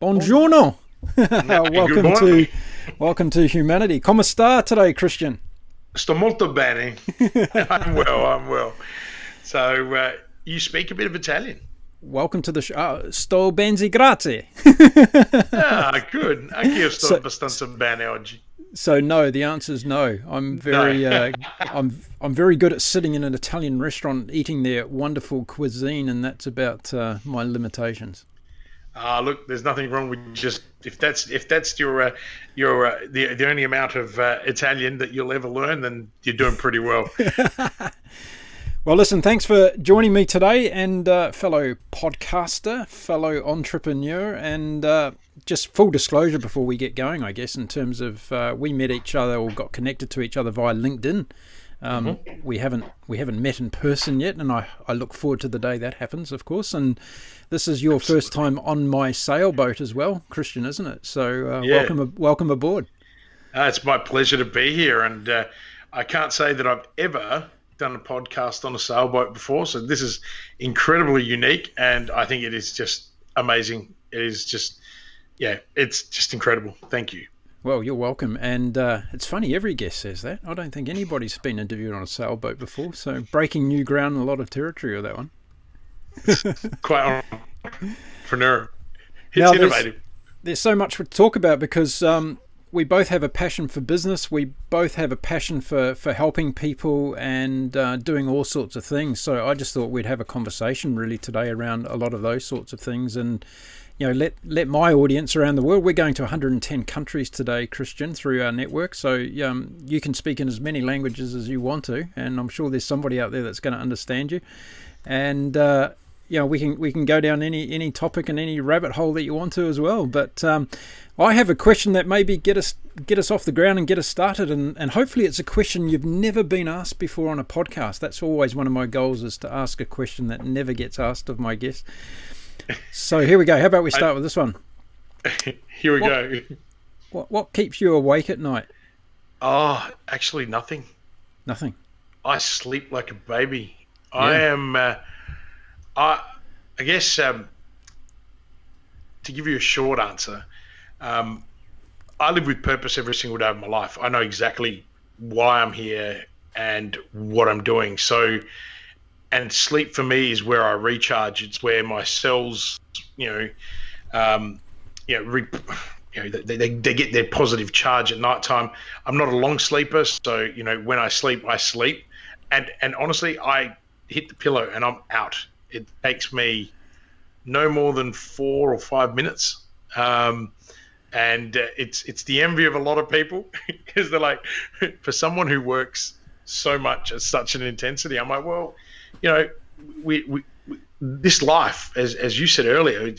Buongiorno. Good morning. welcome to Humanity. Come sta today, Kristian? Sto molto bene. I'm well. So you speak a bit of Italian. Welcome to the show. Sto benzi grazie. Good. Anch'io sto abbastanza bene oggi. So no, the answer is no. I'm very, I'm very good at sitting in an Italian restaurant eating their wonderful cuisine, and that's about my limitations. Look, there's nothing wrong with just if that's the only amount of Italian that you'll ever learn, then you're doing pretty well. Well, listen, thanks for joining me today, and fellow podcaster, fellow entrepreneur, and just full disclosure before we get going, I guess, in terms of we met each other or got connected to each other via LinkedIn. We haven't met in person yet, and I look forward to the day that happens, of course. And this is your first time on my sailboat as well, Kristian, isn't it? So welcome aboard. It's my pleasure to be here, and I can't say that I've ever done a podcast on a sailboat before, so this is incredibly unique, and I think it is just amazing. It is just, it's just incredible. Thank you. Well, you're welcome. And it's funny, every guest says that. I don't think anybody's been interviewed on a sailboat before, so breaking new ground in a lot of territory with that one. Quite entrepreneur. It's now, innovative. There's so much to talk about because we both have a passion for business. We both have a passion for helping people and doing all sorts of things. So I just thought we'd have a conversation really today around a lot of those sorts of things, and let my audience around the world. We're going to 110 countries today, Kristian, through our network. So you can speak in as many languages as you want to, and I'm sure there's somebody out there that's going to understand you. And we can go down any topic and any rabbit hole that you want to as well. But I have a question that maybe get us off the ground and get us started, and hopefully it's a question you've never been asked before on a podcast. That's always one of my goals, is to ask a question that never gets asked of my guests. So here we go. How about we start with this one? Here we go. What keeps you awake at night? Oh, actually nothing. Nothing. I sleep like a baby. Yeah. I am. I guess to give you a short answer, I live with purpose every single day of my life. I know exactly why I'm here and what I'm doing. So, and sleep for me is where I recharge. It's where my cells, they get their positive charge at nighttime. I'm not a long sleeper, so when I sleep, and honestly, I hit the pillow and I'm out. It takes me no more than 4 or 5 minutes. And it's the envy of a lot of people, because they're like, for someone who works so much at such an intensity, I'm like, well, we this life, as you said earlier,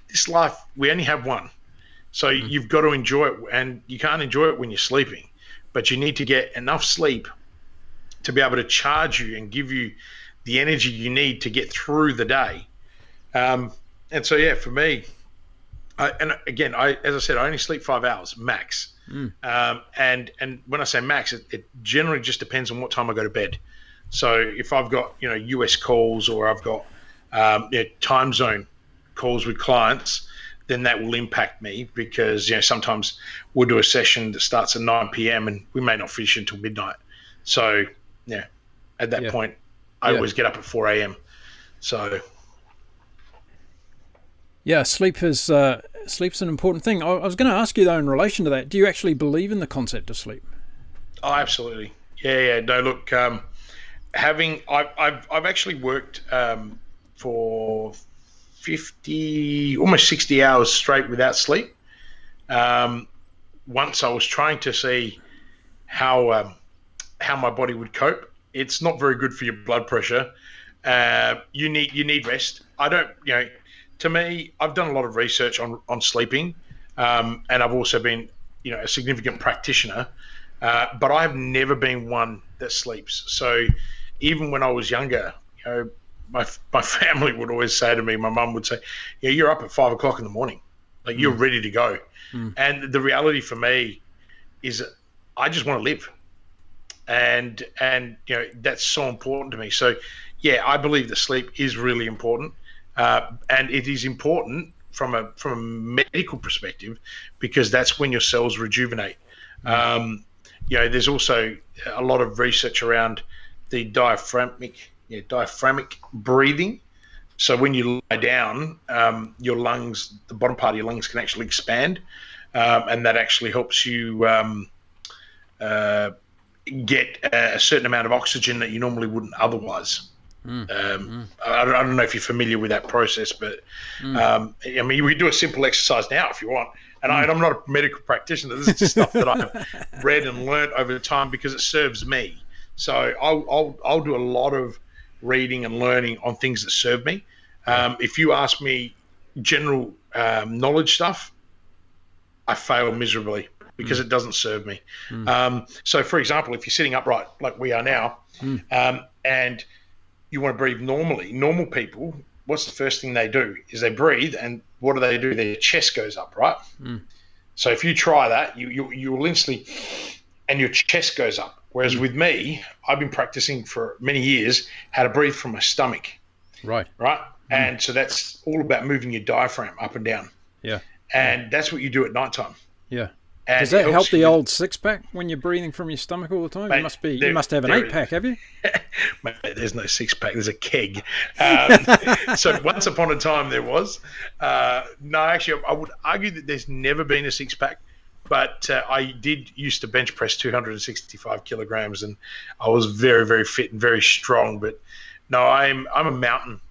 this life, we only have one. So you've got to enjoy it, and you can't enjoy it when you're sleeping, but you need to get enough sleep to be able to charge you and give you the energy you need to get through the day. And so, for me, as I said, I only sleep 5 hours max. And when I say max, it generally just depends on what time I go to bed. So if I've got, US calls, or I've got time zone calls with clients, then that will impact me, because, sometimes we'll do a session that starts at 9 p.m. and we may not finish until midnight. So, at that point, I always get up at 4 a.m. So, sleep's an important thing. I was going to ask you though, in relation to that, do you actually believe in the concept of sleep? Oh, absolutely. Yeah. No, look, I've actually worked for 50, almost 60 hours straight without sleep. Once I was trying to see how my body would cope. It's not very good for your blood pressure. You need rest. I don't, to me, I've done a lot of research on sleeping, and I've also been, a significant practitioner, but I've never been one that sleeps. So even when I was younger, my family would always say to me, my mum would say, you're up at 5 o'clock in the morning, like you're ready to go. And the reality for me is I just want to live. And that's so important to me. So I believe that sleep is really important, and it is important from a medical perspective, because that's when your cells rejuvenate. There's also a lot of research around the diaphragmic breathing. So when you lie down, your lungs, the bottom part of your lungs, can actually expand, and that actually helps you get a certain amount of oxygen that you normally wouldn't otherwise. I don't know if you're familiar with that process, but we do a simple exercise now if you want. And I'm not a medical practitioner. This is just stuff that I've read and learned over time because it serves me. So I'll do a lot of reading and learning on things that serve me. If you ask me general knowledge stuff, I fail miserably because it doesn't serve me. So, for example, if you're sitting upright like we are now, and you want to breathe normally, normal people, what's the first thing they do is they breathe, and what do? Their chest goes up, right? So if you try that, you will instantly, and your chest goes up. Whereas with me, I've been practicing for many years how to breathe from my stomach. Right. And so that's all about moving your diaphragm up and down. Yeah. And that's what you do at nighttime. Yeah. And does that help the old six-pack when you're breathing from your stomach all the time? Mate, you must have an eight-pack, have you? Mate, there's no six-pack. There's a keg. So once upon a time there was. No, actually, I would argue that there's never been a six-pack. But I did used to bench press 265 kilograms, and I was very, very fit and very strong. But no, I'm a mountain.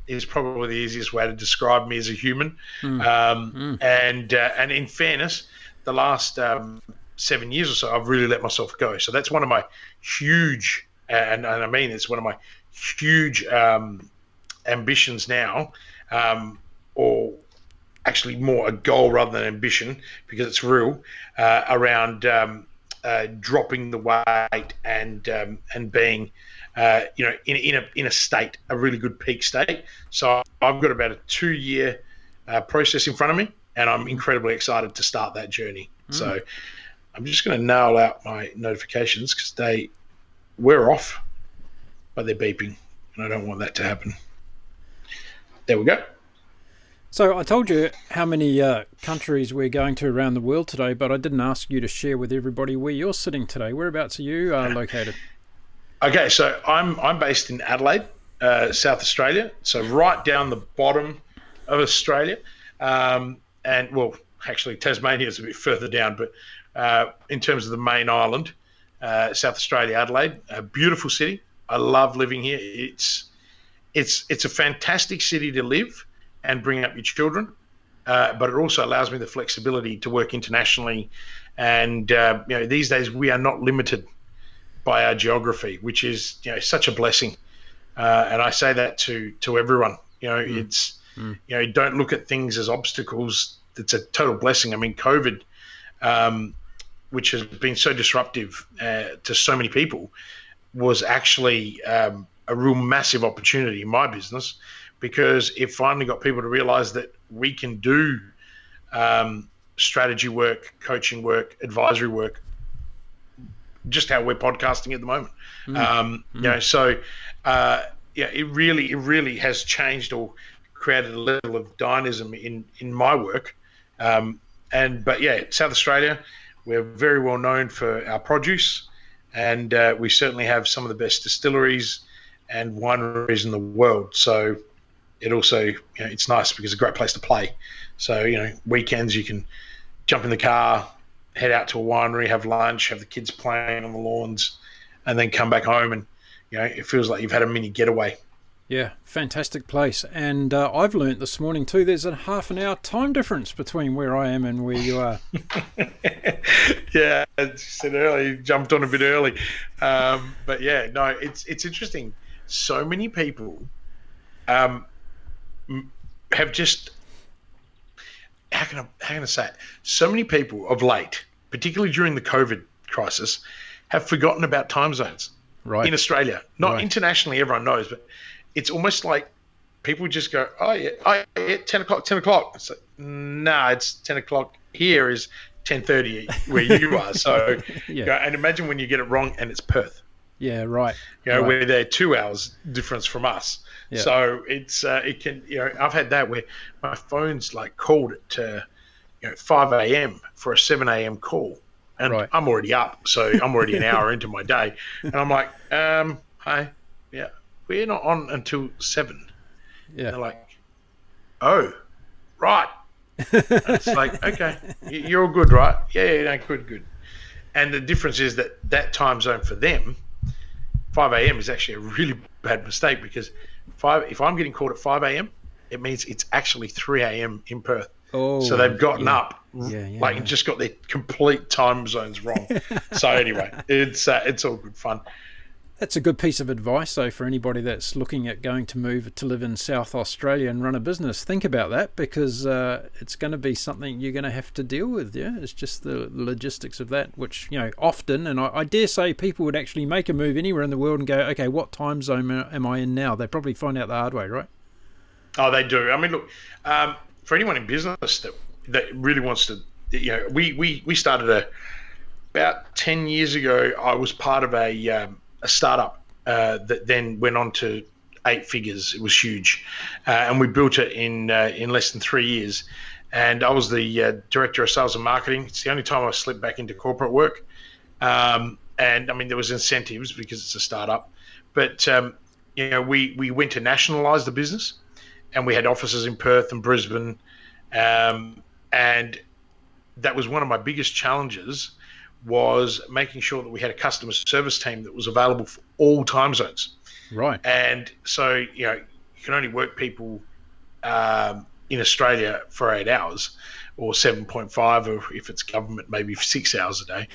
Is probably the easiest way to describe me as a human. And in fairness, the last 7 years or so, I've really let myself go. So that's one of my huge, and I mean it's one of my huge ambitions now, or actually more a goal rather than ambition, because it's real, around dropping the weight and being in a state, a really good peak state. So I've got about a 2-year process in front of me, and I'm incredibly excited to start that journey. So I'm just going to nail out my notifications because we're off, but they're beeping, and I don't want that to happen. There we go. So I told you how many countries we're going to around the world today, but I didn't ask you to share with everybody where you're sitting today. Whereabouts are you located? Okay, so I'm based in Adelaide, South Australia, so right down the bottom of Australia. And, well, actually, Tasmania is a bit further down, but in terms of the main island, South Australia, Adelaide, a beautiful city. I love living here. It's a fantastic city to live and bring up your children, but it also allows me the flexibility to work internationally. And these days we are not limited by our geography, which is such a blessing. And I say that to everyone. It's don't look at things as obstacles. It's a total blessing. I mean, COVID, which has been so disruptive to so many people, was actually a real massive opportunity in my business, because it finally got people to realize that we can do strategy work, coaching work, advisory work, just how we're podcasting at the moment. It really has changed or created a level of dynamism in my work. But South Australia, we're very well known for our produce, and we certainly have some of the best distilleries and wineries in the world. So it also, it's nice because it's a great place to play. So, weekends you can jump in the car, head out to a winery, have lunch, have the kids playing on the lawns, and then come back home, and it feels like you've had a mini getaway. Yeah, fantastic place. And I've learnt this morning too, there's a half an hour time difference between where I am and where you are. Yeah, as you said earlier, you jumped on a bit early. But yeah, no, it's interesting. So many people have just, how can I say it? So many people of late, particularly during the COVID crisis, have forgotten about time zones. Right. In Australia. Not internationally, everyone knows, but it's almost like people just go, oh yeah, 10 o'clock. It's like, nah, it's 10 o'clock here is 10:30 where you are. So, and imagine when you get it wrong and it's Perth. Yeah, right. Where they're 2 hours difference from us. So it can, I've had that where my phone's like called at 5 a.m. for a 7 a.m. call, and Right. I'm already up, so I'm already an hour into my day, and I'm like, hi, yeah, we're not on until 7. Yeah. And they're like, oh, right. And it's like, okay, you're all good, right? Yeah, no, good. And the difference is that time zone for them, 5 a.m. is actually a really bad mistake, because if I'm getting called at 5 a.m., it means it's actually 3 a.m. in Perth. Oh, so they've gotten up, yeah. just got their complete time zones wrong. So anyway, it's all good fun. That's a good piece of advice, though, for anybody that's looking at going to move to live in South Australia and run a business. Think about that, because it's going to be something you're going to have to deal with. Yeah, it's just the logistics of that, which often, and I dare say people would actually make a move anywhere in the world and go, okay, what time zone am I in now? They probably find out the hard way, right? Oh, they do. I mean, look, for anyone in business that really wants to, we started about 10 years ago. I was part of a startup that then went on to 8 figures. It was huge, and we built it in less than 3 years. And I was the director of sales and marketing. It's the only time I slipped back into corporate work. And I mean, there was incentives because it's a startup, but we went to nationalize the business, and we had offices in Perth and Brisbane, and that was one of my biggest challenges, was making sure that we had a customer service team that was available for all time zones. Right. And so, you can only work people in Australia for 8 hours, or 7.5, or if it's government, maybe 6 hours a day.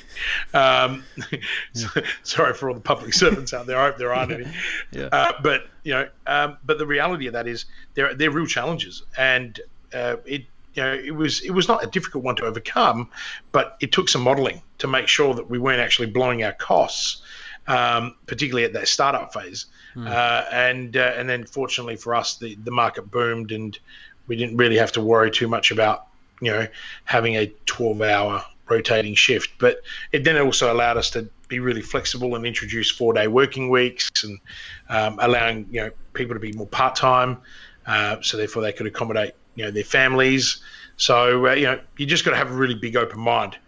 Sorry for all the public servants out there. I hope there aren't any. Yeah. But the reality of that is they're real challenges, and it was not a difficult one to overcome, but it took some modeling to make sure that we weren't actually blowing our costs, particularly at that startup phase. And then fortunately for us, the market boomed, and we didn't really have to worry too much about having a 12-hour rotating shift. But it also allowed us to be really flexible and introduce 4-day working weeks, and allowing people to be more part-time, so therefore they could accommodate their families. So you just got to have a really big open mind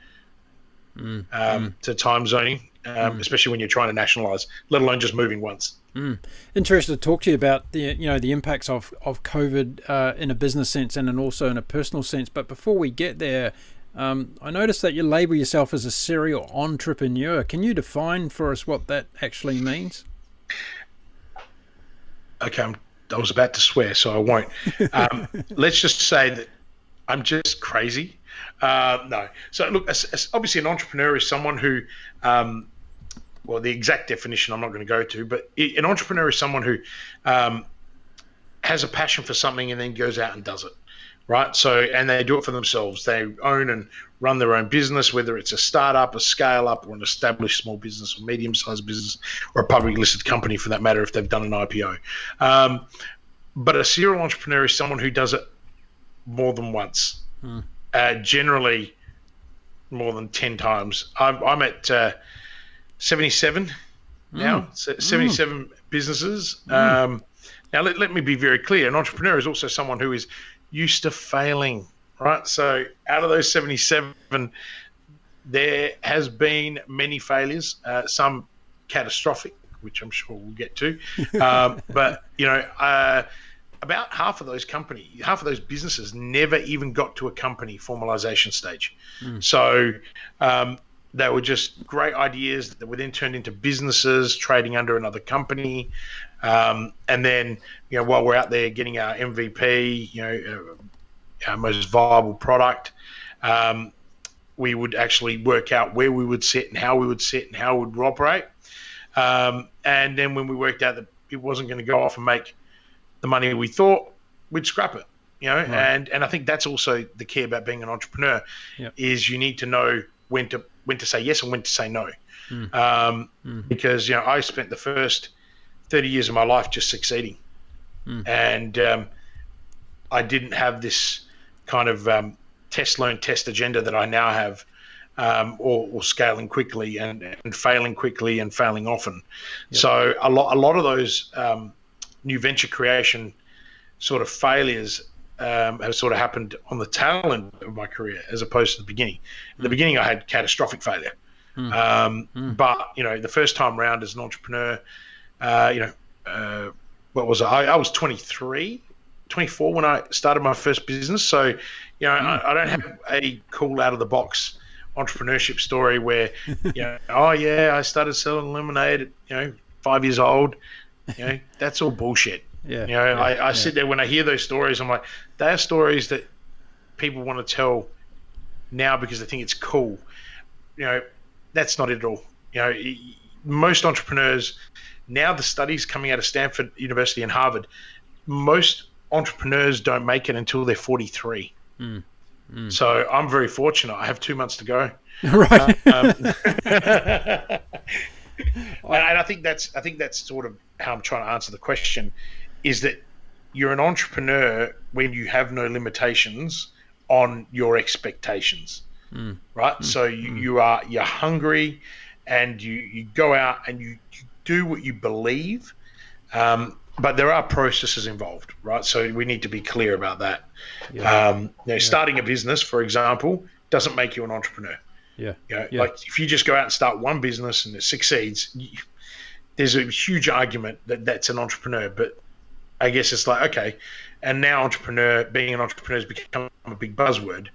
to time zoning, especially when you're trying to nationalize, let alone just moving once. Interested to talk to you about the impacts of COVID in a business sense and also in a personal sense. But before we get there, I noticed that you label yourself as a serial entrepreneur. Can you define for us what that actually means? Okay, I was about to swear, so I won't. Let's just say that I'm just crazy. No. So look, obviously an entrepreneur is someone who, well, the exact definition I'm not going to go to, but an entrepreneur is someone who has a passion for something and then goes out and does it, right? So, and they do it for themselves. They own and run their own business, whether it's a startup, a scale-up, or an established small business or medium-sized business, or a publicly listed company for that matter if they've done an IPO. But a serial entrepreneur is someone who does it more than once, generally more than 10 times. I'm at 77 now, 77 businesses. Now, let me be very clear. An entrepreneur is also someone who is used to failing, right? So out of those 77, there has been many failures, some catastrophic, which I'm sure we'll get to. But, about half of those businesses never even got to a company formalization stage. So they were just great ideas that were then turned into businesses trading under another company. And then, while we're out there getting our MVP, our most viable product, we would actually work out where we would sit and how we would sit and how we would operate. And then when we worked out that it wasn't going to go off and make the money we thought, we'd scrap it, Right. And I think that's also the key about being an entrepreneur. Yep. Is you need to know when to say yes and when to say no. Because, I spent the first 30 years of my life just succeeding. And I didn't have this kind of test, learn, test agenda that I now have, or scaling quickly and failing quickly and failing often. Yep. So a lot of those new venture creation sort of failures have sort of happened on the tail end of my career as opposed to the beginning. At the beginning, I had catastrophic failure. But, you know, the first time round as an entrepreneur, what was I was 24 when I started my first business. So, you know, I don't have a cool out of the box entrepreneurship story where, you know, oh yeah, I started selling lemonade at, you know, 5 years old. You know, that's all bullshit. Yeah. You know, I sit there when I hear those stories, I'm like, they are stories that people want to tell now because they think it's cool. You know, that's not it at all. You know, most entrepreneurs, now the studies coming out of Stanford University and Harvard, most entrepreneurs don't make it until they're 43. So I'm very fortunate. I have 2 months to go. Right. And I think that's sort of how I'm trying to answer the question, is that you're an entrepreneur when you have no limitations on your expectations, right? So you're hungry, and you go out and you do what you believe, but there are processes involved, right? So we need to be clear about that. Starting a business, for example, doesn't make you an entrepreneur. Like if you just go out and start one business and it succeeds, there's a huge argument that that's an entrepreneur. But I guess it's like, okay, and now being an entrepreneur has become a big buzzword.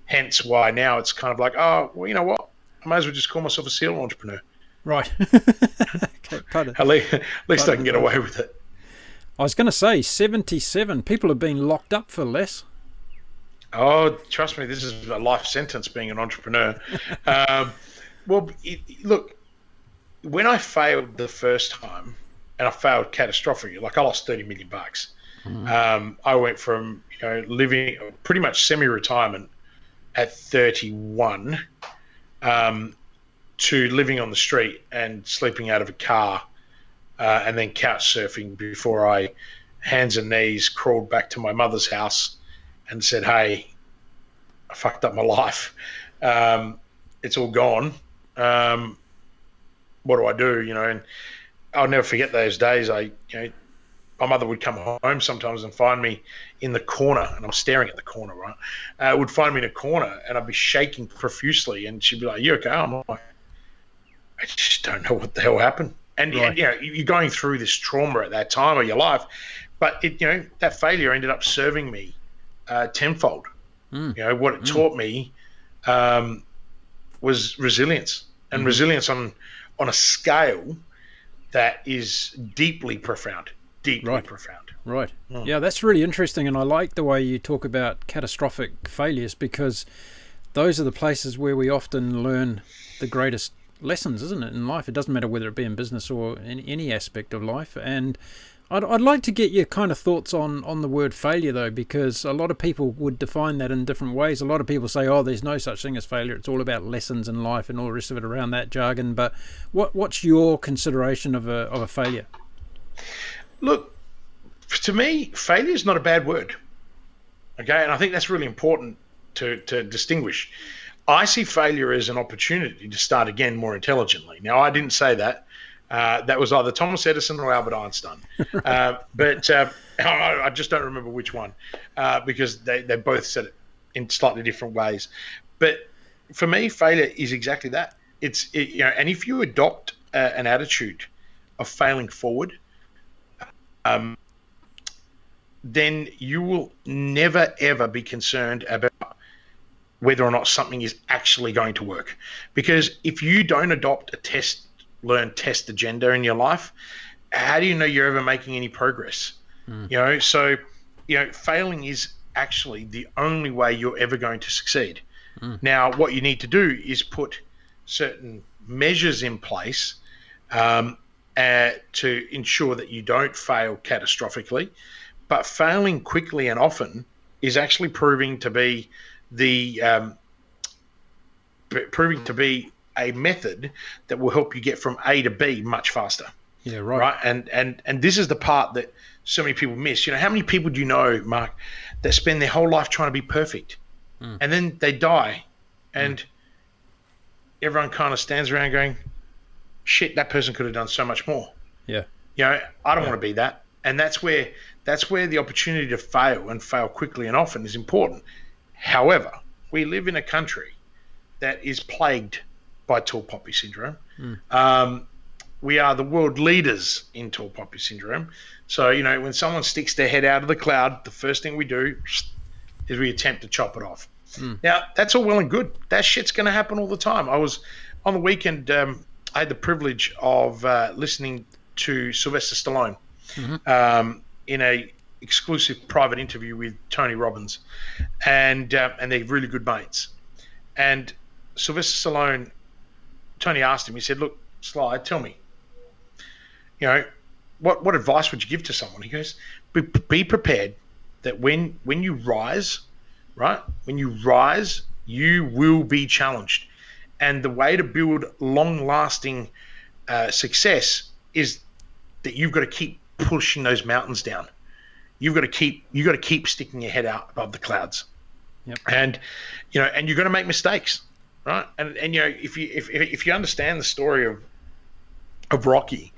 Hence why now it's kind of like, oh, well, you know what? I might as well just call myself a serial entrepreneur. Right. Okay, at least I can get away with it. I was going to say 77 people have been locked up for less. Oh, trust me, this is a life sentence being an entrepreneur. Look, when I failed the first time, and I failed catastrophically, like I lost $30 million. I went from, you know, living pretty much semi-retirement at 31 to living on the street and sleeping out of a car, and then couch surfing before I, hands and knees, crawled back to my mother's house and said, hey, I fucked up my life. It's all gone. What do I do? You know, and I'll never forget those days. My mother would come home sometimes and find me in the corner, and I'm staring at the corner, right? Would find me in a corner, and I'd be shaking profusely, and she'd be like, you okay? I'm like, I just don't know what the hell happened. And, right. You know, you're going through this trauma at that time of your life, but that failure ended up serving me tenfold. You know, what it taught me was resilience, and resilience on a scale that is deeply profound. Profound. Right. Yeah, that's really interesting, and I like the way you talk about catastrophic failures, because those are the places where we often learn the greatest lessons, isn't it, in life? It doesn't matter whether it be in business or in any aspect of life. And I'd like to get your kind of thoughts on the word failure, though, because a lot of people would define that in different ways. A lot of people say, oh, there's no such thing as failure. It's all about lessons in life and all the rest of it around that jargon. But what's your consideration of a failure? Look, to me, failure is not a bad word. Okay, and I think that's really important to distinguish. I see failure as an opportunity to start again more intelligently. Now, I didn't say that. That was either Thomas Edison or Albert Einstein. But I just don't remember which one, because they both said it in slightly different ways. But for me, failure is exactly that. And if you adopt an attitude of failing forward, then you will never, ever be concerned about whether or not something is actually going to work. Because if you don't adopt a test agenda in your life, how do you know you're ever making any progress? So failing is actually the only way you're ever going to succeed. Now, what you need to do is put certain measures in place to ensure that you don't fail catastrophically. But failing quickly and often is actually proving to be a method that will help you get from A to B much faster. Yeah, right. And this is the part that so many people miss. How many people do you know, Mark, that spend their whole life trying to be perfect, and then they die, and everyone kind of stands around going, "Shit, that person could have done so much more." Yeah. I don't want to be that. And that's where the opportunity to fail and fail quickly and often is important. However, we live in a country that is plagued by tall poppy syndrome. We are the world leaders in tall poppy syndrome. So, when someone sticks their head out of the cloud, the first thing we do is we attempt to chop it off. Now, that's all well and good. That shit's going to happen all the time. I was on the weekend, I had the privilege of listening to Sylvester Stallone in a exclusive private interview with Tony Robbins, and they're really good mates. And Sylvester Stallone, Tony asked him, he said, "Look, Sly, tell me, what advice would you give to someone?" He goes, be prepared that when you rise, right? When you rise, you will be challenged. And the way to build long-lasting success is that you've got to keep pushing those mountains down. You've got to keep sticking your head out above the clouds. Yep. And you're going to make mistakes, right? And if you understand the story of Rocky,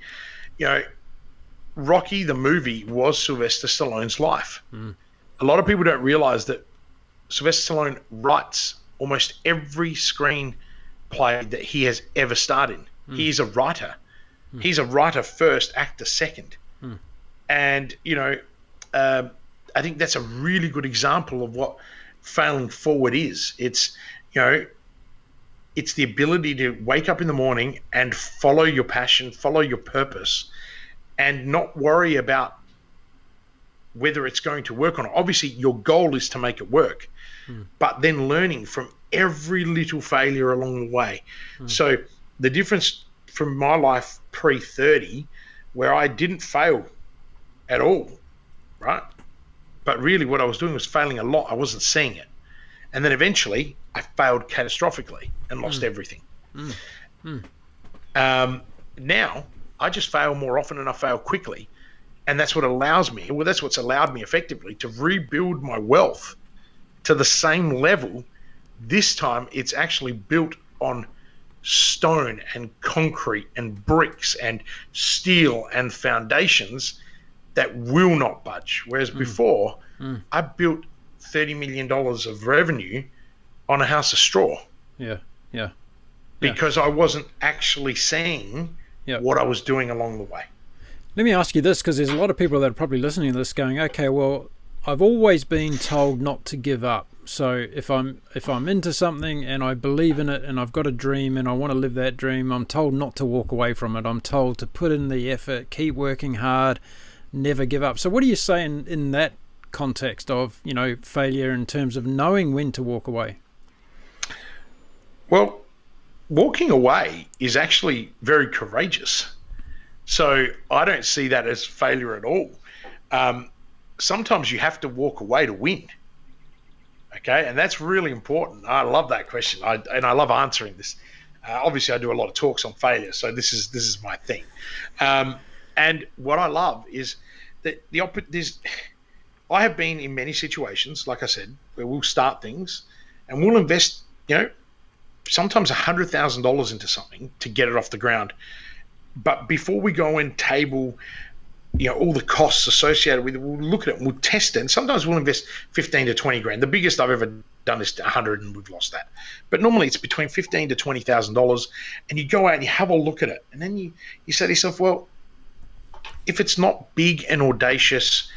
Rocky the movie was Sylvester Stallone's life. A lot of people don't realize that Sylvester Stallone writes almost every screenplay that he has ever starred in. He is a writer. He's a writer first, actor second. And I think that's a really good example of what failing forward is. It's the ability to wake up in the morning and follow your passion, follow your purpose, and not worry about whether it's going to work or not. Obviously, your goal is to make it work, but then learning from every little failure along the way. So the difference from my life pre-30, where I didn't fail at all, right? But really what I was doing was failing a lot. I wasn't seeing it. And then eventually I failed catastrophically and lost everything. Now I just fail more often and I fail quickly. And that's what's allowed me effectively to rebuild my wealth to the same level. This time it's actually built on stone and concrete and bricks and steel and foundations that will not budge. Whereas before, I built $30 million of revenue on a house of straw. Yeah. Because I wasn't actually seeing what I was doing along the way. Let me ask you this, because there's a lot of people that are probably listening to this going, okay, well, I've always been told not to give up. So if I'm into something and I believe in it and I've got a dream and I want to live that dream, I'm told not to walk away from it. I'm told to put in the effort, keep working hard, never give up. So what do you say in that context of, failure in terms of knowing when to walk away? Well, walking away is actually very courageous. So I don't see that as failure at all. Sometimes you have to walk away to win. Okay, and that's really important. I love that question, and I love answering this. Obviously, I do a lot of talks on failure, so this is my thing. And what I love is that I have been in many situations, like I said, where we'll start things and we'll invest, sometimes $100,000 into something to get it off the ground. But before we go and table, all the costs associated with it, we'll look at it and we'll test it. And sometimes we'll invest 15 to 20 grand. The biggest I've ever done is 100 and we've lost that. But normally it's between $15,000 to $20,000, and you go out and you have a look at it. And then you say to yourself, well, if it's not big and audacious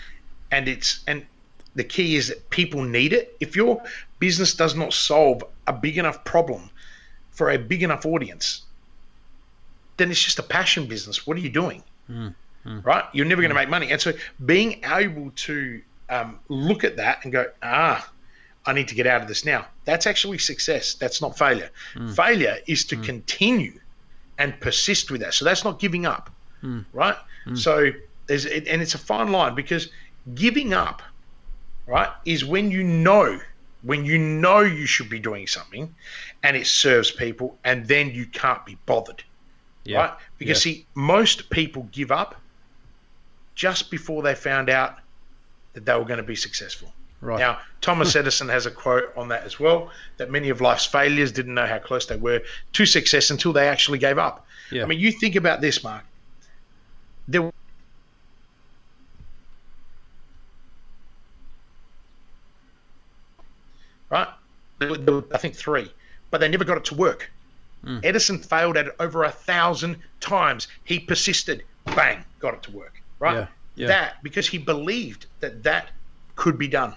and the key is that people need it, if your business does not solve a big enough problem for a big enough audience, then it's just a passion business. What are you doing? Right? You're never going to make money. And so being able to look at that and go, I need to get out of this now. That's actually success. That's not failure. Failure is to continue and persist with that. So that's not giving up, right? So it's a fine line, because giving up, right, is when you know you should be doing something and it serves people, and then you can't be bothered, right? Because see, most people give up just before they found out that they were going to be successful. Right. Now, Thomas Edison has a quote on that as well, that many of life's failures didn't know how close they were to success until they actually gave up. I mean, you think about this, Mark. right? There were, I think, 3, but they never got it to work. Edison failed at it over 1,000 times. He persisted. Bang, got it to work, right? Yeah. That, because he believed that could be done.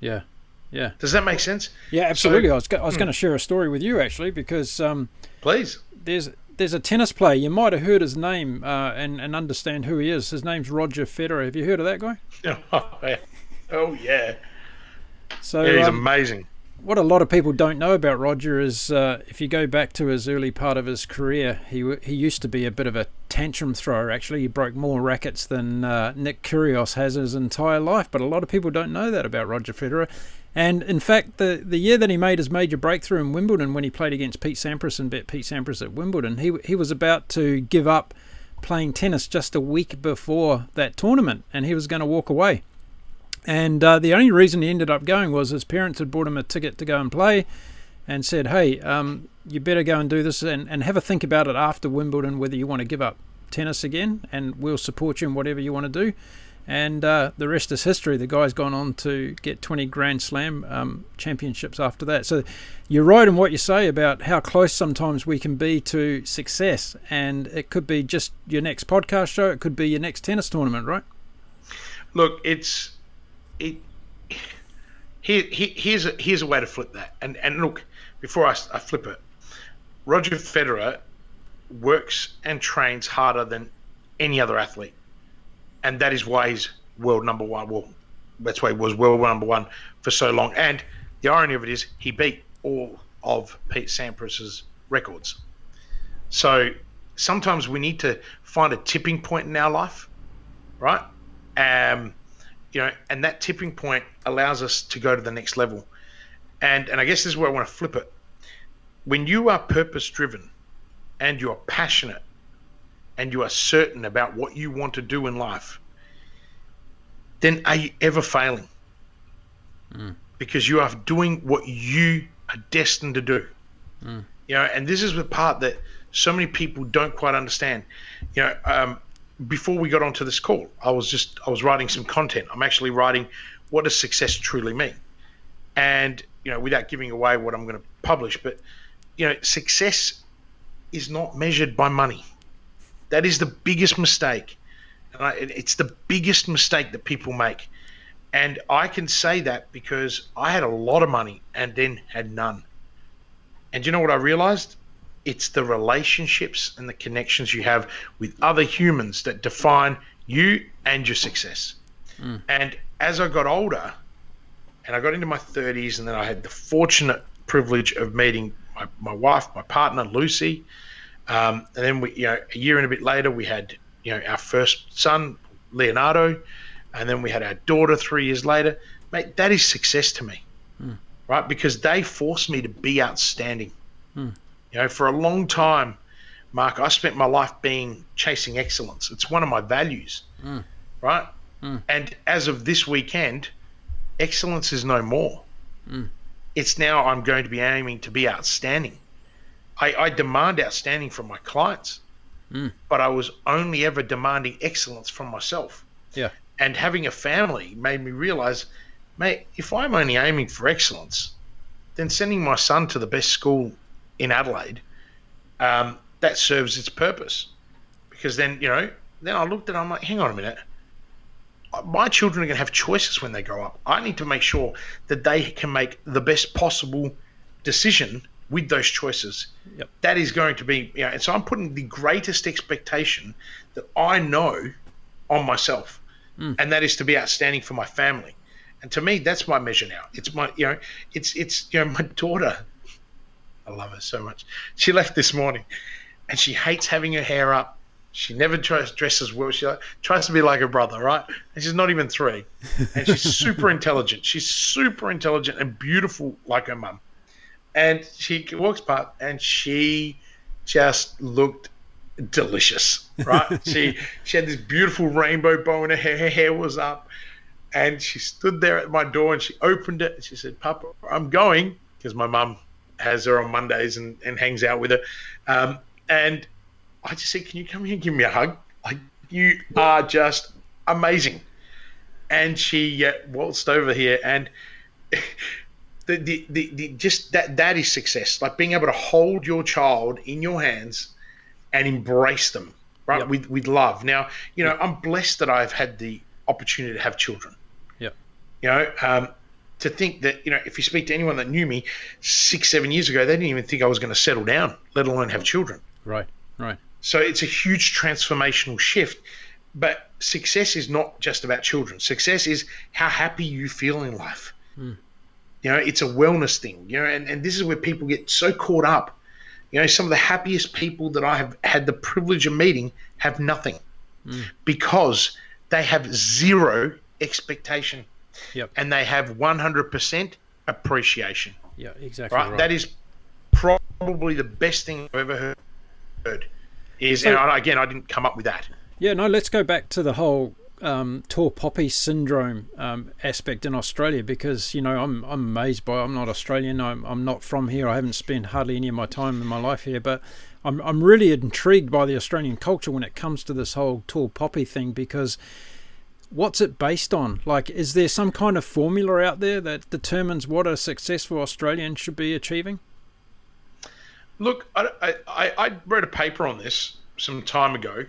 Yeah. Does that make sense? Yeah, absolutely. So, I was going to share a story with you, actually, because please. There's a tennis player. You might have heard his name and understand who he is. His name's Roger Federer. Have you heard of that guy? Oh, yeah. So yeah, he's amazing. What a lot of people don't know about Roger is if you go back to his early part of his career, he used to be a bit of a tantrum thrower, actually. He broke more rackets than Nick Kyrgios has his entire life, but a lot of people don't know that about Roger Federer. And in fact, the year that he made his major breakthrough in Wimbledon, when he played against Pete Sampras and bet Pete Sampras at Wimbledon, he was about to give up playing tennis just a week before that tournament, and he was going to walk away. And the only reason he ended up going was his parents had bought him a ticket to go and play and said, hey, you better go and do this and have a think about it after Wimbledon, whether you want to give up tennis again, and we'll support you in whatever you want to do. And the rest is history. The guy's gone on to get 20 Grand Slam championships after that. So you're right in what you say about how close sometimes we can be to success. And it could be just your next podcast show. It could be your next tennis tournament, right? Look, here's a way to flip that. And look, before I flip it, Roger Federer works and trains harder than any other athlete. And that is why he's world number one. Well, that's why he was world number one for so long. And the irony of it is he beat all of Pete Sampras's records. So sometimes we need to find a tipping point in our life, right? And that tipping point allows us to go to the next level. And I guess this is where I want to flip it. When you are purpose-driven and you are passionate and you are certain about what you want to do in life, then are you ever failing? Because you are doing what you are destined to do. And this is the part that so many people don't quite understand. Before we got onto this call, I was writing some content. I'm actually writing what does success truly mean, and without giving away what I'm going to publish, but success is not measured by money. That is the biggest mistake, and it's the biggest mistake that people make. And I can say that because I had a lot of money and then had none. And you know what I realized? It's the relationships and the connections you have with other humans that define you and your success. And as I got older and I got into my 30s, and then I had the fortunate privilege of meeting my wife, my partner, Lucy. And then a year and a bit later, we had, our first son, Leonardo. And then we had our daughter 3 years later. Mate, that is success to me, right? Because they forced me to be outstanding. For a long time, Mark, I spent my life chasing excellence. It's one of my values, right? And as of this weekend, excellence is no more. It's now I'm going to be aiming to be outstanding. I demand outstanding from my clients, but I was only ever demanding excellence from myself. Yeah. And having a family made me realize, mate, if I'm only aiming for excellence, then sending my son to the best school in Adelaide, that serves its purpose. Because then I looked at it, I'm like, hang on a minute. My children are going to have choices when they grow up. I need to make sure that they can make the best possible decision with those choices. Yep. That is going to be, and so I'm putting the greatest expectation that I know on myself, and that is to be outstanding for my family. And to me, that's my measure now. It's my, it's my daughter. I love her so much. She left this morning, and she hates having her hair up. She never tries to dress as well. She tries to be like her brother, right? And she's not even 3. And she's super intelligent. She's super intelligent and beautiful like her mum. And she walks past, and she just looked delicious, right? She had this beautiful rainbow bow in her hair. Her hair was up. And she stood there at my door, and she opened it. And she said, Papa, I'm going, because my mum has her on Mondays and hangs out with her. And I just said, can you come here and give me a hug? Like, you are just amazing. And she waltzed over here, and just that is success. Like being able to hold your child in your hands and embrace them, right? Yep. With love. Now, I'm blessed that I've had the opportunity to have children. Yeah. To think that, if you speak to anyone that knew me 6-7 years ago, they didn't even think I was going to settle down, let alone have children. Right. So it's a huge transformational shift. But success is not just about children. Success is how happy you feel in life. It's a wellness thing, and this is where people get so caught up. Some of the happiest people that I have had the privilege of meeting have nothing because they have zero expectation. Yep. And they have 100% appreciation. Yeah, exactly. Right. That is probably the best thing I've ever heard. And again, I didn't come up with that. Yeah, no, let's go back to the whole tall poppy syndrome aspect in Australia, because I'm amazed by it. I'm not Australian. I'm not from here. I haven't spent hardly any of my time in my life here, but I'm really intrigued by the Australian culture when it comes to this whole tall poppy thing, because what's it based on? Like, is there some kind of formula out there that determines what a successful Australian should be achieving? Look, I wrote a paper on this some time ago.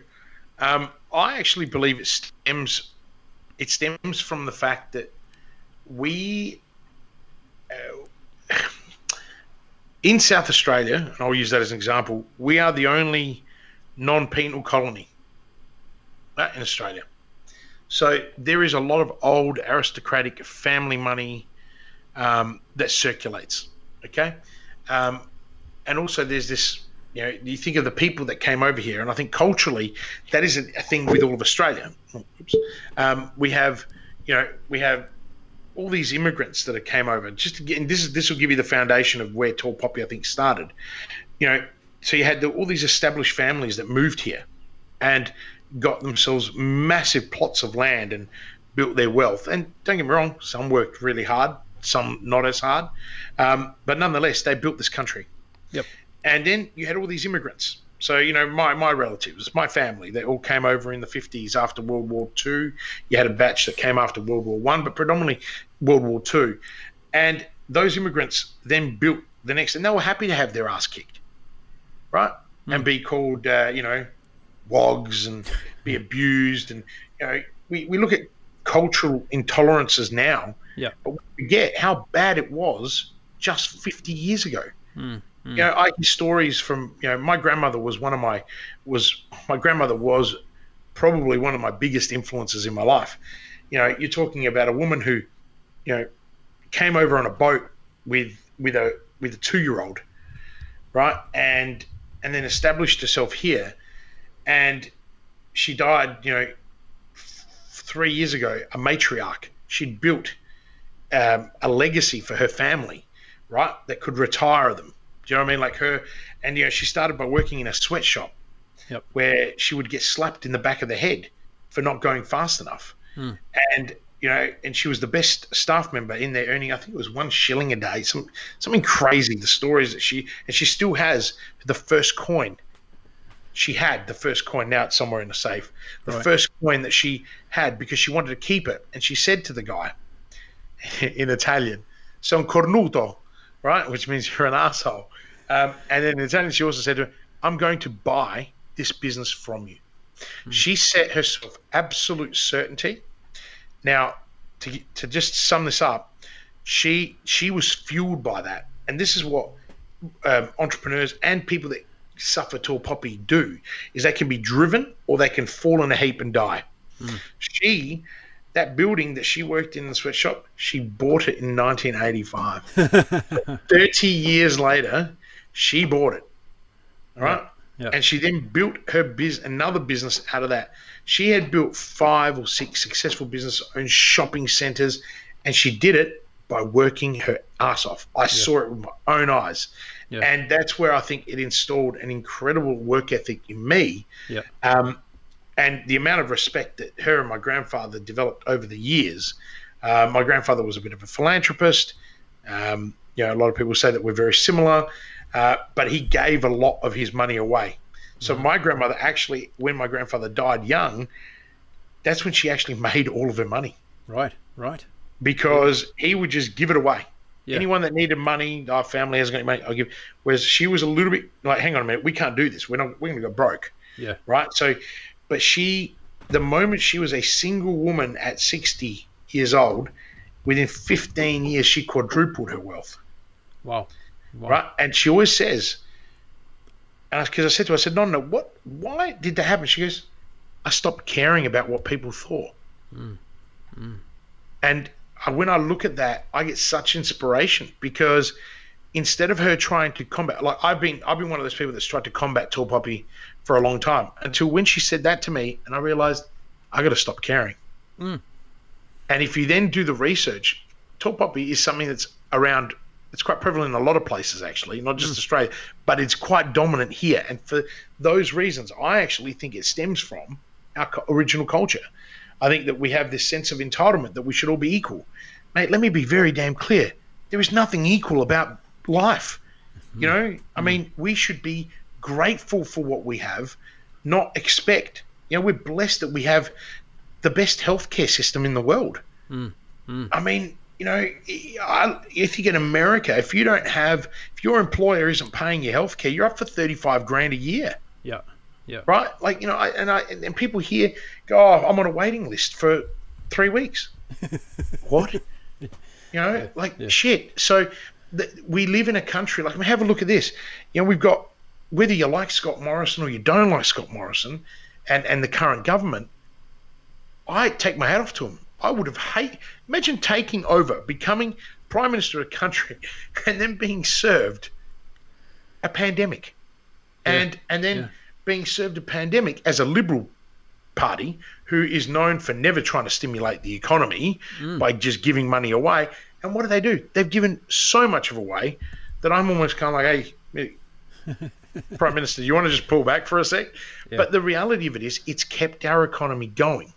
I actually believe it stems from the fact that we, in South Australia, and I'll use that as an example, we are the only non-penal colony in Australia. So there is a lot of old aristocratic family money that circulates, okay? And also there's this, you think of the people that came over here, and I think culturally that is a thing with all of Australia. We have all these immigrants that came over. Just to get, and this will give you the foundation of where tall poppy I think started. So you had all these established families that moved here and got themselves massive plots of land and built their wealth. And don't get me wrong, some worked really hard, some not as hard, but nonetheless they built this country. Yep. And then you had all these immigrants. So my relatives, my family, they all came over in the 50s after World War II. You had a batch that came after World War I, but predominantly World War II. And those immigrants then built the next, and they were happy to have their ass kicked, right? And be called wogs and be abused. And we look at cultural intolerances now, but we forget how bad it was just 50 years ago. I hear stories from my grandmother was probably one of my biggest influences in my life. You're talking about a woman who came over on a boat with a 2-year-old, right, and then established herself here. And she died, 3 years ago, a matriarch. She'd built a legacy for her family, right, that could retire them. Do you know what I mean? Like her, and she started by working in a sweatshop, where she would get slapped in the back of the head for not going fast enough. And and she was the best staff member in there, earning, I think it was 1 shilling a day, something crazy. The stories that she still has the first coin. She had the first coin. Now it's somewhere in a safe. The first coin that she had, because she wanted to keep it. And she said to the guy in Italian, "Son cornuto," right? Which means you're an asshole. And then in Italian, she also said to him, "I'm going to buy this business from you." She set herself absolute certainty. Now, to just sum this up, she was fueled by that. And this is what entrepreneurs and people that suffer tall poppy do, is they can be driven or they can fall in a heap and die. That building that she worked in the sweatshop, she bought it in 1985. 30 years later, she bought it. All right? Yeah. And she then built her another business out of that. She had built 5 or 6 successful businesses, owned shopping centers, and she did it by working her ass off. I saw it with my own eyes. Yeah. And that's where I think it installed an incredible work ethic in me. Yeah. And the amount of respect that her and my grandfather developed over the years. My grandfather was a bit of a philanthropist. A lot of people say that we're very similar, but he gave a lot of his money away. So my grandmother actually, when my grandfather died young, that's when she actually made all of her money. Right. Because he would just give it away. Yeah. Anyone that needed money, our family hasn't got any money, I'll give. Whereas she was a little bit like, hang on a minute, we can't do this. We're going to go broke. Yeah. Right. So, but the moment she was a single woman at 60 years old, within 15 years, she quadrupled her wealth. Wow. Right. And she always says, because I said to her, I said, no, why did that happen? She goes, I stopped caring about what people thought. And when I look at that, I get such inspiration, because instead of her trying to combat, like I've been one of those people that's tried to combat tall poppy for a long time, until when she said that to me, and I realized I got to stop caring. And if you then do the research, tall poppy is something that's around. It's quite prevalent in a lot of places, actually, not just Australia, but it's quite dominant here. And for those reasons, I actually think it stems from our original culture. I think that we have this sense of entitlement that we should all be equal. Mate, let me be very damn clear. There is nothing equal about life. You know, I mean, we should be grateful for what we have, not expect. You know, we're blessed that we have the best healthcare system in the world. I mean, you know, if you get America, if your employer isn't paying your healthcare, you're up for $35,000 a year. Yeah. Yeah. Right. Like, you know, and people here go, oh, I'm on a waiting list for 3 weeks. What? You know, shit. So we live in a country, like, I mean, have a look at this. You know, we've got, whether you like Scott Morrison or you don't like Scott Morrison and the current government, I take my hat off to him. I would have imagine taking over, becoming prime minister of a country, and then being served a pandemic, and then being served a pandemic as a Liberal Party who is known for never trying to stimulate the economy by just giving money away. And what do? They've given so much of away that I'm almost kind of like, hey, Prime Minister, you want to just pull back for a sec? Yeah. But the reality of it is, it's kept our economy going.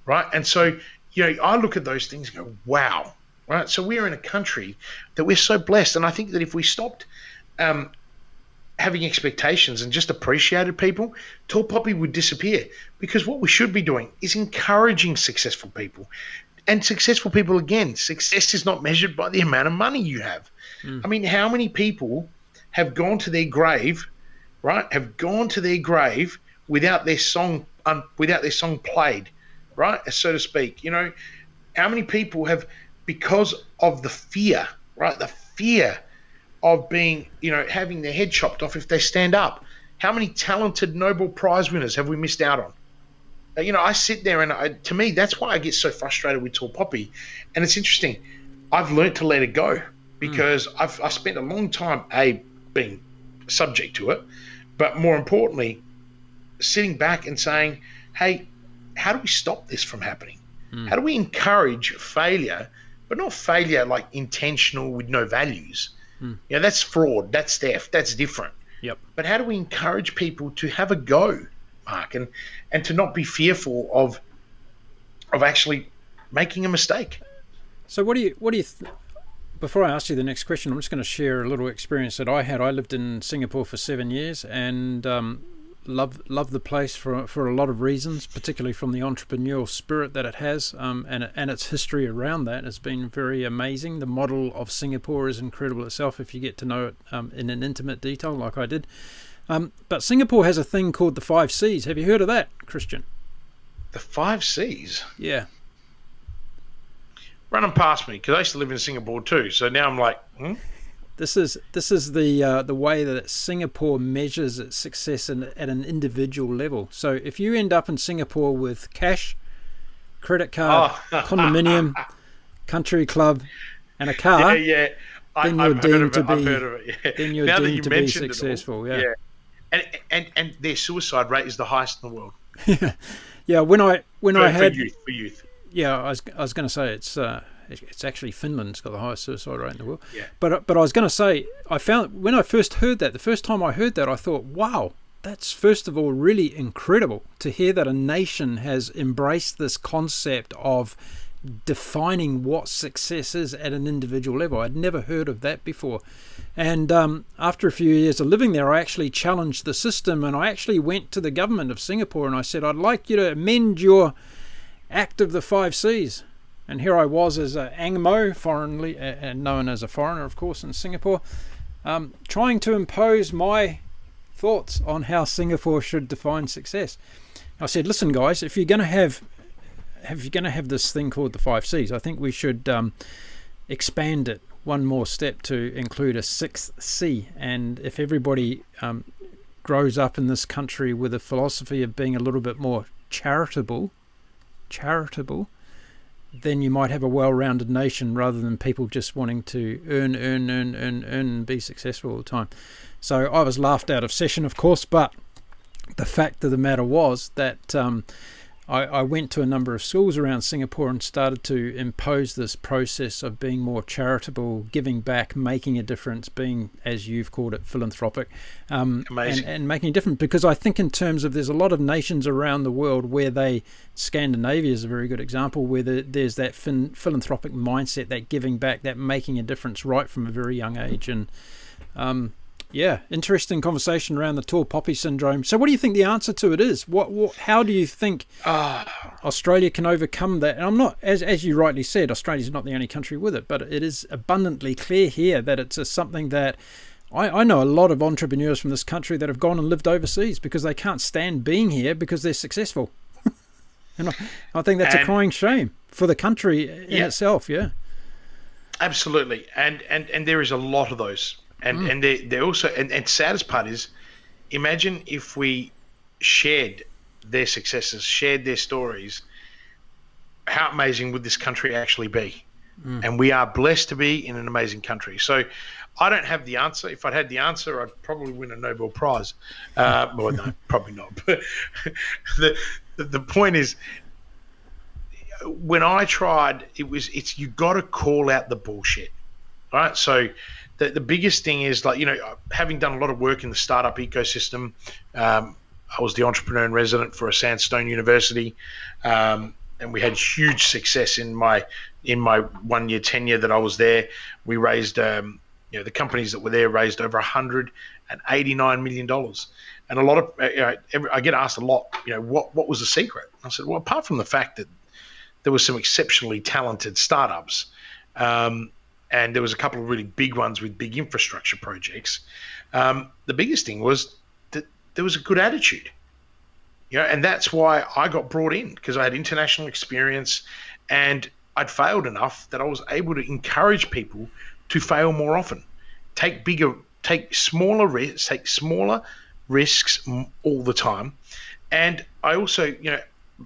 Right. And so, you know, I look at those things and go, wow. Right. So we're in a country that we're so blessed. And I think that if we stopped having expectations and just appreciated people, tall poppy would disappear, because what we should be doing is encouraging successful people. And successful people, again, success is not measured by the amount of money you have. I mean, how many people have gone to their grave, right? Have gone to their grave without their song played, right? So to speak. You know, how many people have, because of the fear, right? The fear of being, you know, having their head chopped off if they stand up. How many talented Nobel Prize winners have we missed out on? You know, I sit there and to me, that's why I get so frustrated with tall poppy. And it's interesting. I've learned to let it go, because I've spent a long time, being subject to it, but more importantly, sitting back and saying, hey, how do we stop this from happening? How do we encourage failure, but not failure like intentional with no values? You know, that's fraud, that's theft, that's different. Yep. But how do we encourage people to have a go, Mark, and to not be fearful of actually making a mistake? So what do you before I ask you the next question, I'm just going to share a little experience that I had. I lived in Singapore for 7 years and love the place for a lot of reasons, particularly from the entrepreneurial spirit that it has, and its history around that has been very amazing. The model of Singapore is incredible itself if you get to know it in an intimate detail like I did. But Singapore has a thing called the 5 C's. Have you heard of that, Kristian? The 5 C's? Yeah. Run them past me, because I used to live in Singapore too. So now I'm like, This is the way that Singapore measures its success at an individual level. So if you end up in Singapore with cash, credit card, condominium, country club, and a car, then you're deemed to be successful. Yeah. And their suicide rate is the highest in the world. Yeah. When I had for youth. Yeah, I was going to say it's actually Finland's got the highest suicide rate in the world. Yeah. But I was going to say, I found when I first heard that, the first time I heard that, I thought, wow, that's first of all really incredible to hear that a nation has embraced this concept of defining what success is at an individual level. I'd never heard of that before. And after a few years of living there, I actually challenged the system, and I actually went to the government of Singapore and I said, I'd like you to amend your Act of the 5 C's. And here I was as a Angmo, and known as a foreigner, of course, in Singapore, trying to impose my thoughts on how Singapore should define success. I said, listen, guys, if you're going to have this thing called the 5 C's, I think we should expand it one more step to include a 6th C. And if everybody grows up in this country with a philosophy of being a little bit more charitable, then you might have a well-rounded nation rather than people just wanting to earn, and be successful all the time. So I was laughed out of session, of course, but the fact of the matter was that I went to a number of schools around Singapore and started to impose this process of being more charitable, giving back, making a difference, being, as you've called it, philanthropic, Amazing. and making a difference. Because I think in terms of, there's a lot of nations around the world where Scandinavia is a very good example, where there's that philanthropic mindset, that giving back, that making a difference right from a very young age. And yeah, interesting conversation around the tall poppy syndrome. So what do you think the answer to it is? How do you think Australia can overcome that? And I'm not, as you rightly said, Australia's not the only country with it, but it is abundantly clear here that it's something that I know a lot of entrepreneurs from this country that have gone and lived overseas because they can't stand being here because they're successful. And I think that's a crying shame for the country in itself. Yeah, absolutely. And there is a lot of those. And they're also, and saddest part is, imagine if we shared their successes, shared their stories, how amazing would this country actually be? And we are blessed to be in an amazing country. So I don't have the answer. If I'd had the answer, I'd probably win a Nobel Prize. Well, no, probably not. But the point is, when I tried, you got to call out the bullshit, right? So the biggest thing is, like, having done a lot of work in the startup ecosystem, I was the entrepreneur in resident for a Sandstone University, and we had huge success in my 1 year tenure that I was there. We raised, the companies that were there raised over $189 million, and a lot of I get asked a lot, what was the secret? I said, well, apart from the fact that there were some exceptionally talented startups. And there was a couple of really big ones with big infrastructure projects. The biggest thing was that there was a good attitude, and that's why I got brought in, because I had international experience and I'd failed enough that I was able to encourage people to fail more often, take smaller risks all the time. And I also,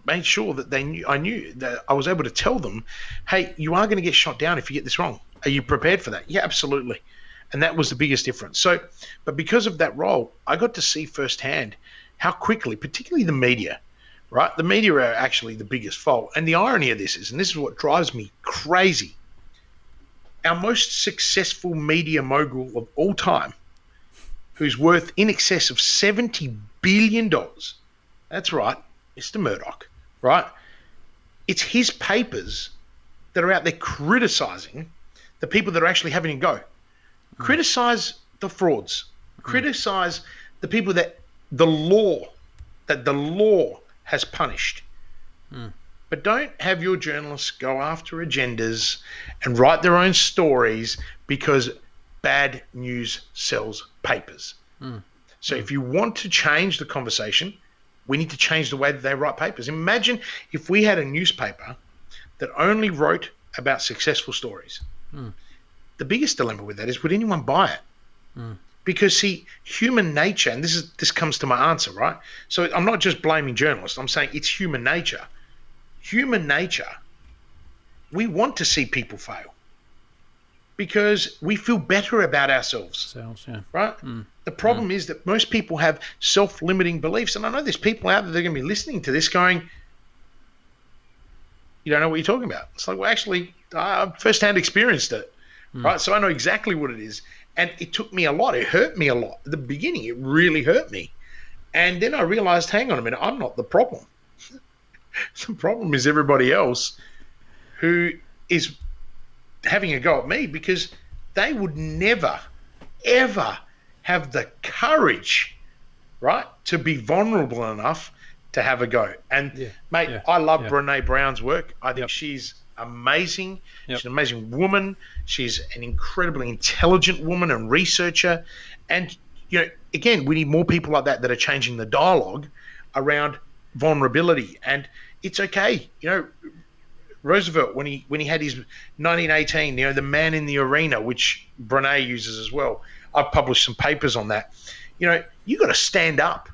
made sure that I knew that I was able to tell them, hey, you are going to get shot down if you get this wrong. Are you prepared for that? Yeah, absolutely. And that was the biggest difference. So, but because of that role, I got to see firsthand how quickly, particularly the media, right? The media are actually the biggest fault. And the irony of this is, and this is what drives me crazy, our most successful media mogul of all time, who's worth in excess of $70 billion. That's right, Mr. Murdoch, right? It's his papers that are out there criticizing the people that are actually having a go. Criticize the frauds. Criticize the people that the law has punished. But don't have your journalists go after agendas and write their own stories because bad news sells papers. So if you want to change the conversation, we need to change the way that they write papers. Imagine if we had a newspaper that only wrote about successful stories. The biggest dilemma with that is, would anyone buy it? Because, see, human nature, and this comes to my answer, right? So I'm not just blaming journalists. I'm saying it's human nature. Human nature, we want to see people fail because we feel better about ourselves. Right? The problem is that most people have self-limiting beliefs. And I know there's people out there that are going to be listening to this going, you don't know what you're talking about. It's like, well, actually, I've firsthand experienced it. Right? So I know exactly what it is. And it took me a lot. It hurt me a lot. At the beginning, it really hurt me. And then I realized, hang on a minute, I'm not the problem. The problem is everybody else who is having a go at me because they would never, ever have the courage, right, to be vulnerable enough to have a go. And, I love Brené Brown's work. I think she's amazing. Yep. She's an amazing woman. She's an incredibly intelligent woman and researcher. And, again, we need more people like that are changing the dialogue around vulnerability. And it's okay. Roosevelt, when he had his 1918, the man in the arena, which Brené uses as well. I've published some papers on that. You got to stand up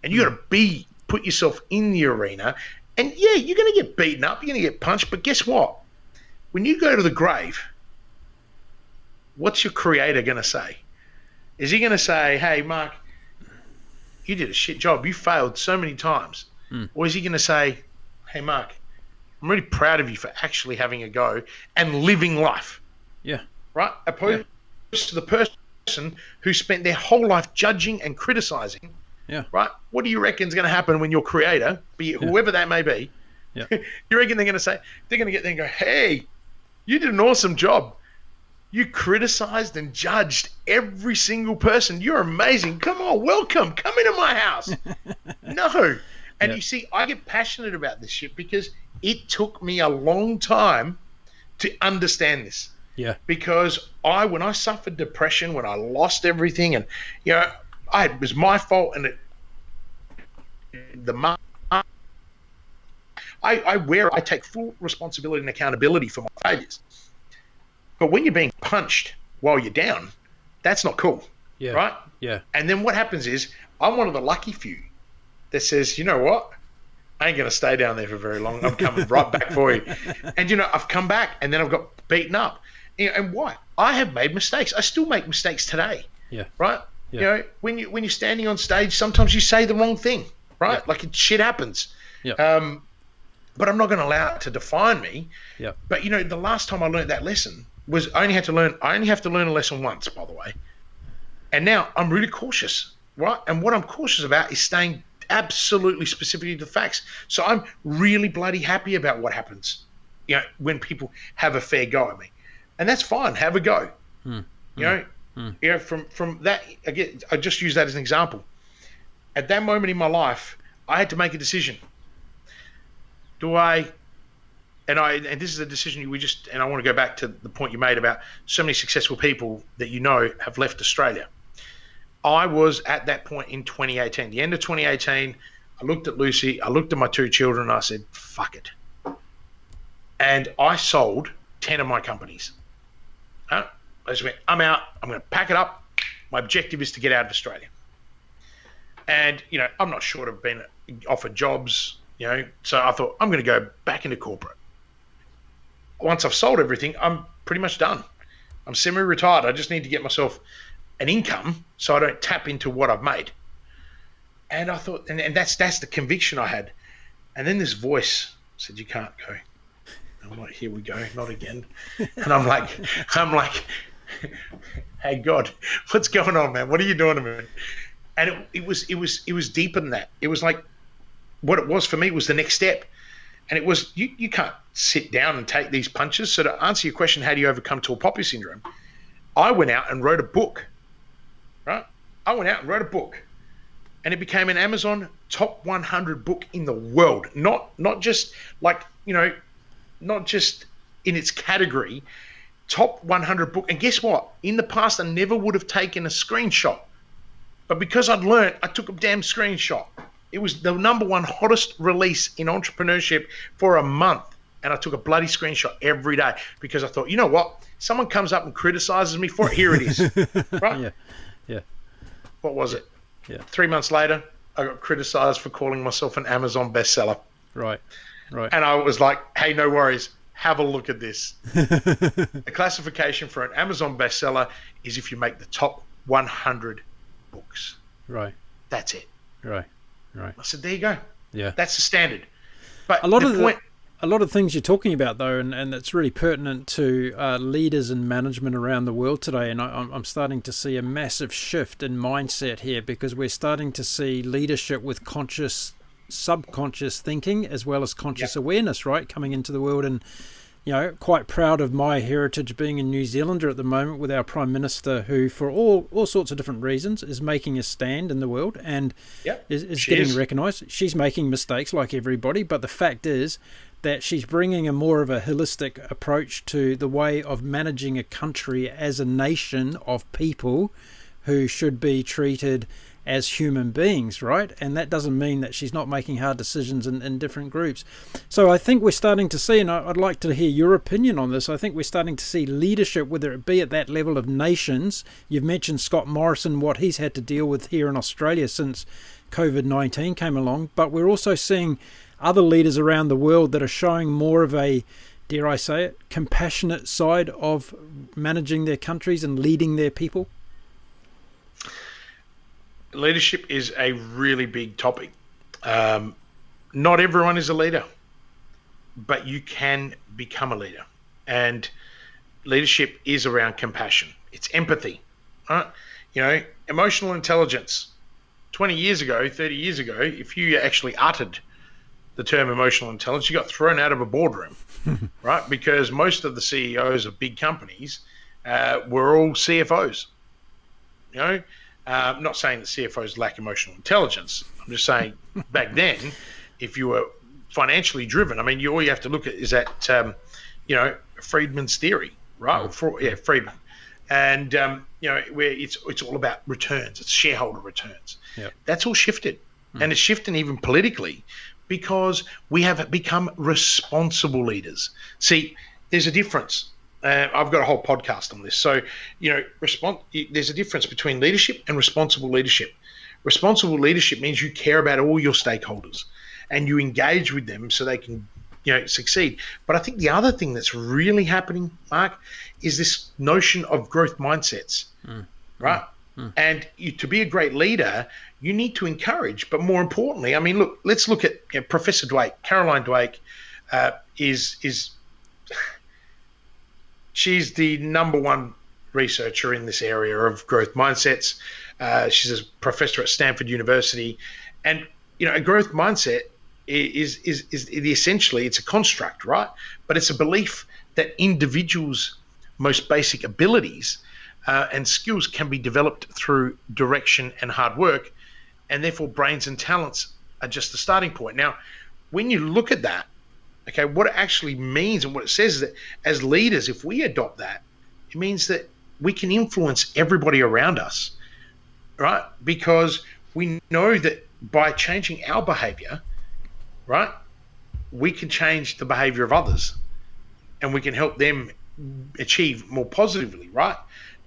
and you got to put yourself in the arena. And yeah, you're going to get beaten up, you're going to get punched, but guess what? When you go to the grave, what's your creator going to say? Is he going to say, hey, Mark, you did a shit job. You failed so many times. Or is he going to say, hey, Mark, I'm really proud of you for actually having a go and living life. Yeah. Right? Opposed to the person who spent their whole life judging and criticizing. Yeah. Right? What do you reckon is going to happen when your creator, be it whoever that may be, you reckon they're going to get there and go, hey, you did an awesome job. You criticized and judged every single person. You're amazing. Come on, welcome. Come into my house. No. And you see, I get passionate about this shit because it took me a long time to understand this. Yeah. Because when I suffered depression, when I lost everything, and it was my fault, and I take full responsibility and accountability for my failures. But when you're being punched while you're down, that's not cool. Yeah. Right? Yeah. And then what happens is I'm one of the lucky few that says, you know what? I ain't going to stay down there for very long. I'm coming right back for you. And, I've come back and then I've got beaten up. And why? I have made mistakes. I still make mistakes today. Yeah. Right? Yeah. When you're standing on stage, sometimes you say the wrong thing. Right? Yeah. Like shit happens. Yeah. But I'm not going to allow it to define me. Yeah. But, the last time I learned that lesson was I only have to learn a lesson once, by the way. And now I'm really cautious. Right? And what I'm cautious about is staying absolutely specifically to the facts. So I'm really bloody happy about what happens, when people have a fair go at me. And that's fine. Have a go. From that, again, I just use that as an example. At that moment in my life, I had to make a decision. And this is a decision and I want to go back to the point you made about so many successful people that have left Australia. I was at that point in 2018, the end of 2018. I looked at Lucy, I looked at my 2 children, and I said, fuck it. And I sold 10 of my companies. I just went, I'm out, I'm going to pack it up. My objective is to get out of Australia. And, I'm not short of being offered jobs, so I thought, I'm going to go back into corporate. Once I've sold everything, I'm pretty much done. I'm semi-retired. I just need to get myself an income so I don't tap into what I've made. And I thought, and that's the conviction I had. And then this voice said, you can't go. I'm like, here we go, not again. And I'm like, hey God, what's going on, man? What are you doing to me? And it was deeper than that. It was like, what it was for me was the next step. And it was, you can't sit down and take these punches. So to answer your question, how do you overcome tall poppy syndrome? I went out and wrote a book. Right? I went out and wrote a book, and it became an Amazon top 100 book in the world. Not just not just in its category, top 100 book. And guess what? In the past, I never would have taken a screenshot, but because I'd learned, I took a damn screenshot. It was the number 1 hottest release in entrepreneurship for a month, and I took a bloody screenshot every day because I thought, you know what? Someone comes up and criticizes me for it. Here it is. Right? Yeah. Yeah. What was it? Yeah. 3 months later, I got criticized for calling myself an Amazon bestseller. Right. And I was like, hey, no worries. Have a look at this. The classification for an Amazon bestseller is if you make the top 100 books. Right. That's it. Right. I said, there you go. Yeah. That's the standard. But a lot of things you're talking about, though, and that's really pertinent to leaders and management around the world today. And I'm starting to see a massive shift in mindset here, because we're starting to see leadership with conscious, subconscious thinking as well as conscious awareness, right, coming into the world. And, quite proud of my heritage being a New Zealander at the moment with our Prime Minister, who, for all sorts of different reasons, is making a stand in the world and is getting recognised. She's making mistakes like everybody, but the fact is that she's bringing a more of a holistic approach to the way of managing a country as a nation of people who should be treated as human beings, right? And that doesn't mean that she's not making hard decisions in different groups. So I think we're starting to see, and I'd like to hear your opinion on this, I think we're starting to see leadership, whether it be at that level of nations. You've mentioned Scott Morrison, what he's had to deal with here in Australia since COVID-19 came along, but we're also seeing other leaders around the world that are showing more of a, dare I say it, compassionate side of managing their countries and leading their people. Leadership is a really big topic. Not everyone is a leader, but you can become a leader. And leadership is around compassion. It's empathy, right? You know, emotional intelligence. 20 years ago, 30 years ago, if you actually uttered the term emotional intelligence, you got thrown out of a boardroom, right? Because most of the CEOs of big companies were all CFOs. You know, I'm not saying that CFOs lack emotional intelligence. I'm just saying back then, if you were financially driven, I mean, all you have to look at is that, you know, Friedman's theory, right? Friedman. And, you know, where it's all about returns. It's shareholder returns. Yep. That's all shifted. And it's shifting even politically because we have become responsible leaders. See, there's a difference. I've got a whole podcast on this. So, you know, there's a difference between leadership and responsible leadership. Responsible leadership means you care about all your stakeholders and you engage with them so they can, you know, succeed. But I think the other thing that's really happening, Mark, is this notion of growth mindsets, right? And to be a great leader, you need to encourage. But more importantly, I mean, look, let's look at Professor Dweck. Caroline Dweck is she's the number one researcher in this area of growth mindsets. She's a professor at Stanford University, and you know, a growth mindset is essentially it's a construct, right? But it's a belief that individuals' most basic abilities and skills can be developed through direction and hard work, and therefore brains and talents are just the starting point. Now, when you look at that, okay, what it actually means and what it says is that as leaders, if we adopt that, it means that we can influence everybody around us, right? Because we know that by changing our behavior, right, we can change the behavior of others and we can help them achieve more positively, right?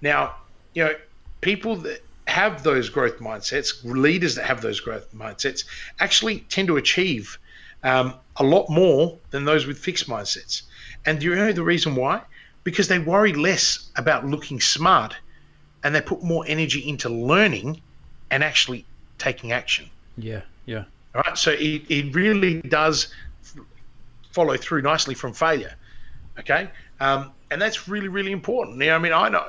Now, you know, people that have those growth mindsets, leaders that have those growth mindsets, actually tend to achieve a lot more than those with fixed mindsets. And do you know the reason why? Because they worry less about looking smart and they put more energy into learning and actually taking action. Yeah. All right. So it really does follow through nicely from failure. Okay. And that's really, really important. Now, I mean, I know,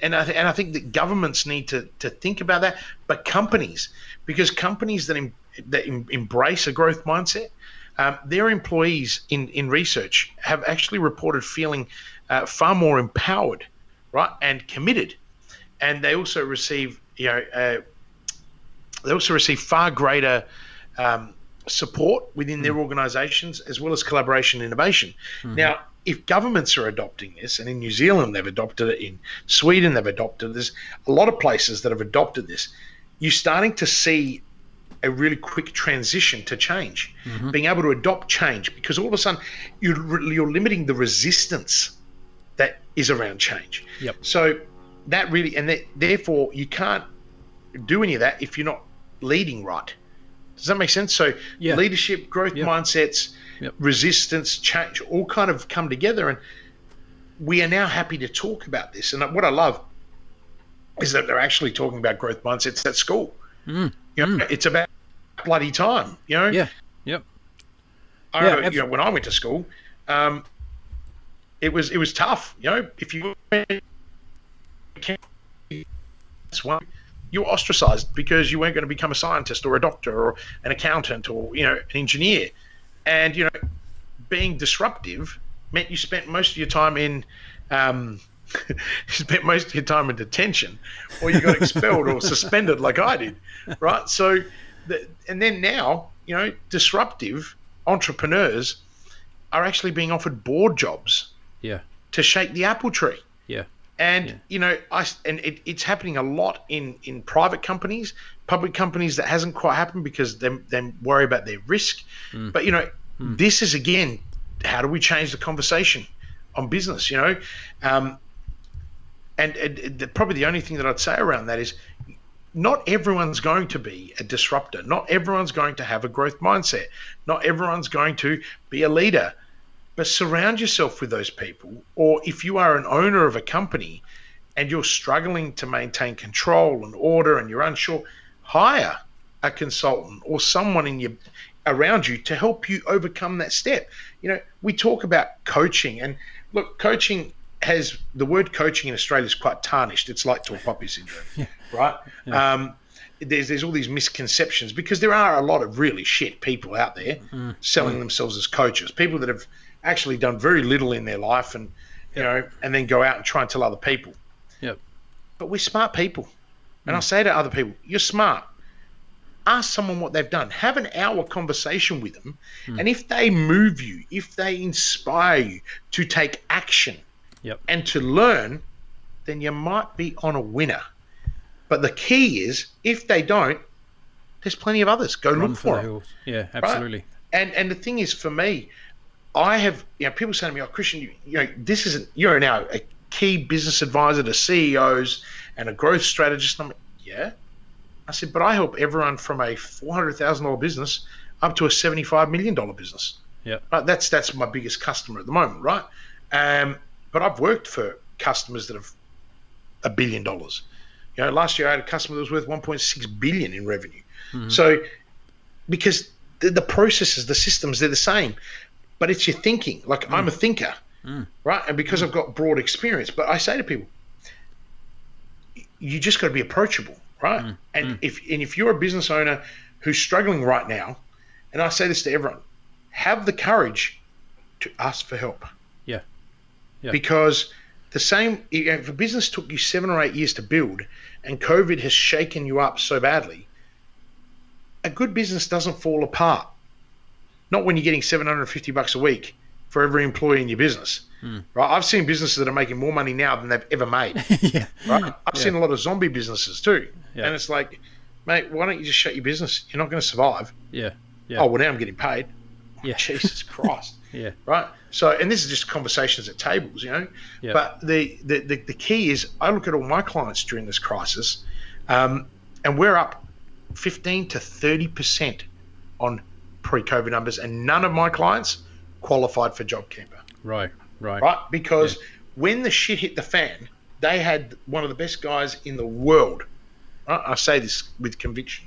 and I think that governments need to think about that, but companies, because companies that embrace a growth mindset, their employees in research have actually reported feeling far more empowered, right, and committed, and they also receive, far greater support within their organisations, as well as collaboration and innovation. Now, if governments are adopting this, and in New Zealand they've adopted it, in Sweden they've adopted this, a lot of places that have adopted this, you're starting to see a really quick transition to change, being able to adopt change, because all of a sudden you're limiting the resistance that is around change. Yep. So that really, and therefore you can't do any of that if you're not leading right. Does that make sense? So leadership, growth mindsets, resistance, change, all kind of come together, and we are now happy to talk about this. And what I love is that they're actually talking about growth mindsets at school. You know, it's about bloody time, you know? Yeah. Yep. I remember, you know, when I went to school, it was tough, you know, if you you were ostracized because you weren't going to become a scientist or a doctor or an accountant or, you know, an engineer. And, you know, being disruptive meant you spent most of your time in detention, or you got expelled or suspended like I did, right? So, and then now, you know, disruptive entrepreneurs are actually being offered board jobs Yeah. to shake the apple tree. Yeah. And it's happening a lot in private companies, public companies that hasn't quite happened because they worry about their risk. But this is, again, how do we change the conversation on business? And probably the only thing that I'd say around that is, not everyone's going to be a disruptor. Not everyone's going to have a growth mindset. Not everyone's going to be a leader. But surround yourself with those people. Or if you are an owner of a company and you're struggling to maintain control and order and you're unsure, hire a consultant or someone around you to help you overcome that step. We talk about coaching, and look, the word coaching in Australia is quite tarnished. It's like tall poppy syndrome, right? Yeah. There's all these misconceptions because there are a lot of really shit people out there selling themselves as coaches, people that have actually done very little in their life and and then go out and try and tell other people. Yep. But we're smart people. And I say to other people, you're smart. Ask someone what they've done. Have an hour conversation with them. And if they move you, if they inspire you to take action and to learn, then you might be on a winner. But the key is, if they don't, there's plenty of others. Go look for them. Yeah, absolutely. Right? And the thing is, for me, I have, people say to me, "Oh, Kristian, you're now a key business advisor to CEOs and a growth strategist." And I'm like, yeah. I said, but I help everyone from a $400,000 business up to a $75 million business. Yeah. Right? That's my biggest customer at the moment, right? But I've worked for customers that have $1 billion. Last year I had a customer that was worth 1.6 billion in revenue. So, because the processes, the systems, they're the same, but it's your thinking. Like, I'm a thinker, right? And because I've got broad experience, but I say to people, you just got to be approachable, right? And if you're a business owner who's struggling right now, and I say this to everyone, have the courage to ask for help. Yeah. Because if a business took you 7 or 8 years to build and COVID has shaken you up so badly, a good business doesn't fall apart. Not when you're getting $750 a week for every employee in your business, right? I've seen businesses that are making more money now than they've ever made. Right? I've seen a lot of zombie businesses too. And it's like, mate, why don't you just shut your business? You're not going to survive. Oh, well, now I'm getting paid. Jesus Christ. Right? So, and this is just conversations at tables, but the key is, I look at all my clients during this crisis, and we're up 15 to 30% on pre-COVID numbers, and none of my clients qualified for JobKeeper. Right. Because when the shit hit the fan, they had one of the best guys in the world. Right? I say this with conviction,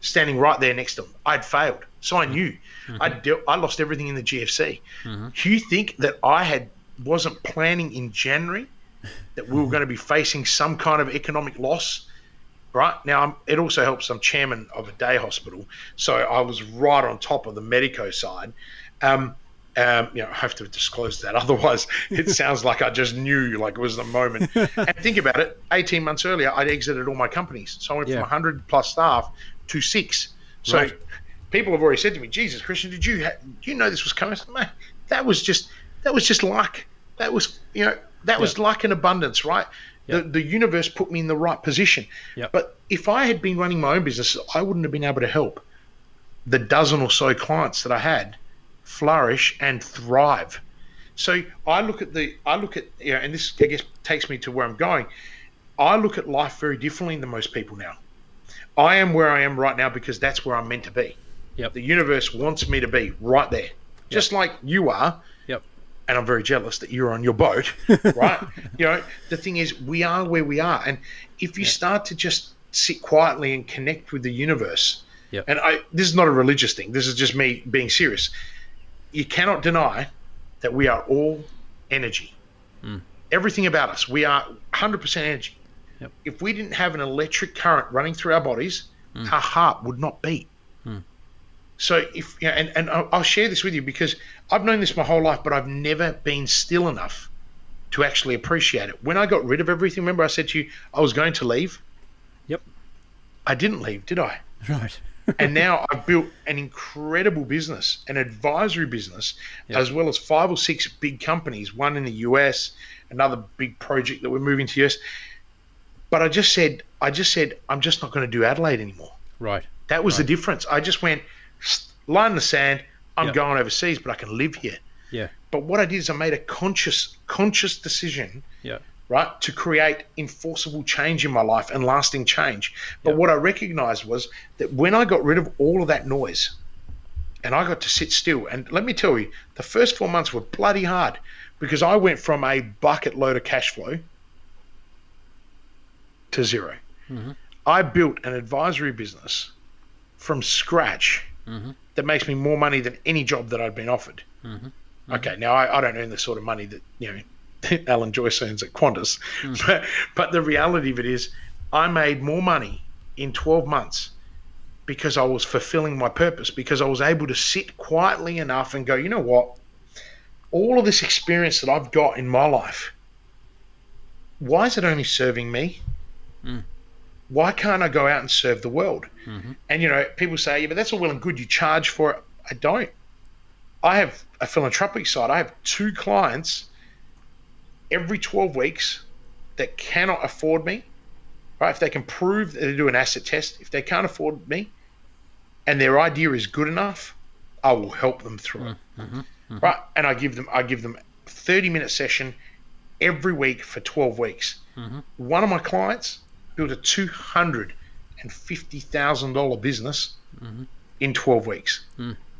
standing right there next to them. I'd failed, so I knew. I lost everything in the GFC. Do you think that I wasn't planning in January that we were going to be facing some kind of economic loss? Right now, it also helps. I'm chairman of a day hospital, so I was right on top of the medico side. I have to disclose that, otherwise it sounds like I just knew, like it was the moment. And think about it, 18 months earlier, I'd exited all my companies, so I went from 100 plus staff to 6. So people have already said to me, "Jesus, Kristian, did you know this was coming?" I said, "Man, that was just luck. That was was luck in abundance, right?" The universe put me in the right position. But if I had been running my own business, I wouldn't have been able to help the dozen or so clients that I had flourish and thrive. So I look at and this, I guess, takes me to where I'm going. I look at life very differently than most people now. I am where I am right now because that's where I'm meant to be. The universe wants me to be right there, just like you are. And I'm very jealous that you're on your boat, right? The thing is, we are where we are. And if you start to just sit quietly and connect with the universe, and this is not a religious thing, this is just me being serious. You cannot deny that we are all energy. Everything about us, we are 100% energy. If we didn't have an electric current running through our bodies, our heart would not beat. So and I'll share this with you because I've known this my whole life, but I've never been still enough to actually appreciate it. When I got rid of everything, remember I said to you I was going to leave? I didn't leave, did I? Right. And now I've built an incredible business, an advisory business, Yep. as well as 5 or 6 big companies, one in the US, another big project that we're moving to US. But I just said, I'm just not going to do Adelaide anymore. Right. That was the difference. I just went, line in the sand, I'm Yep. going overseas, but I can live here. Yeah. But what I did is I made a conscious decision, Yeah. right, to create enforceable change in my life and lasting change. But Yep. what I recognized was that when I got rid of all of that noise and I got to sit still, and let me tell you, the first 4 months were bloody hard because I went from a bucket load of cash flow to zero. Mm-hmm. I built an advisory business from scratch Mm-hmm. that makes me more money than any job that I'd been offered. Mm-hmm. Okay, now I don't earn the sort of money that Alan Joyce earns at Qantas, but the reality of it is I made more money in 12 months because I was fulfilling my purpose, because I was able to sit quietly enough and go, you know what, all of this experience that I've got in my life, why is it only serving me? Why can't I go out and serve the world? Mm-hmm. And people say, yeah, but that's all well and good, you charge for it. I don't. I have a philanthropic side. I have 2 clients every 12 weeks that cannot afford me, right? If they can prove that they do an asset test, if they can't afford me and their idea is good enough, I will help them through it. Mm-hmm. Mm-hmm. Right? And I give them a 30-minute session every week for 12 weeks. Mm-hmm. One of my clients built a $250,000 business in 12 weeks.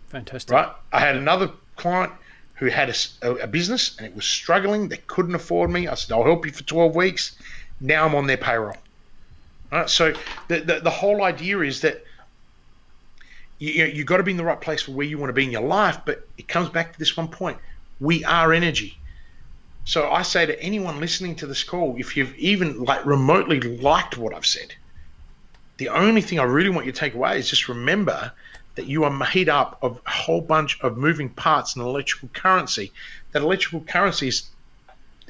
Fantastic. Right? I had another client who had a business and it was struggling. They couldn't afford me. I said, I'll help you for 12 weeks. Now I'm on their payroll. Right? So the whole idea is that you got to be in the right place for where you want to be in your life, but it comes back to this one point. We are energy. So I say to anyone listening to this call, if you've even remotely liked what I've said, the only thing I really want you to take away is just remember that you are made up of a whole bunch of moving parts in electrical currency. That electrical currency is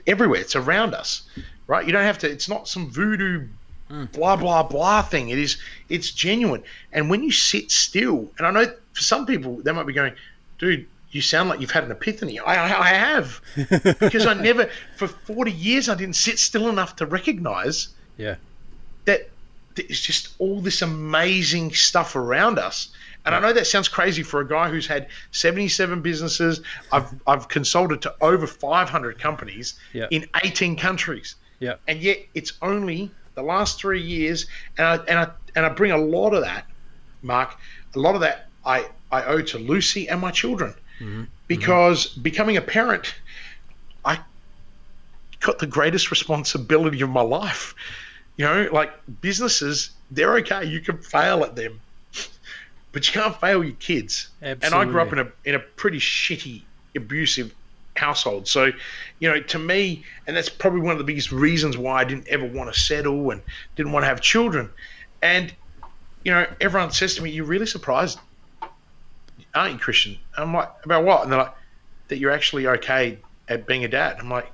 everywhere. It's around us, right? You don't have to, it's not some voodoo blah, blah, blah thing. It's genuine. And when you sit still, and I know for some people, they might be going, dude, you sound like you've had an epiphany. I have, because for 40 years, I didn't sit still enough to recognize that there's just all this amazing stuff around us. And I know that sounds crazy for a guy who's had 77 businesses. I've consulted to over 500 companies in 18 countries. Yeah. And yet it's only the last 3 years, and I bring a lot of that, Mark. A lot of that I owe to Lucy and my children, because becoming a parent, I got the greatest responsibility of my life. Like businesses, they're okay. You can fail at them, but you can't fail your kids. Absolutely. And I grew up in a pretty shitty, abusive household. So, to me, and that's probably one of the biggest reasons why I didn't ever want to settle and didn't want to have children. And, everyone says to me, "You're really surprised, aren't you, Kristian?" I'm like, "About what?" And they're like, "That you're actually okay at being a dad." I'm like,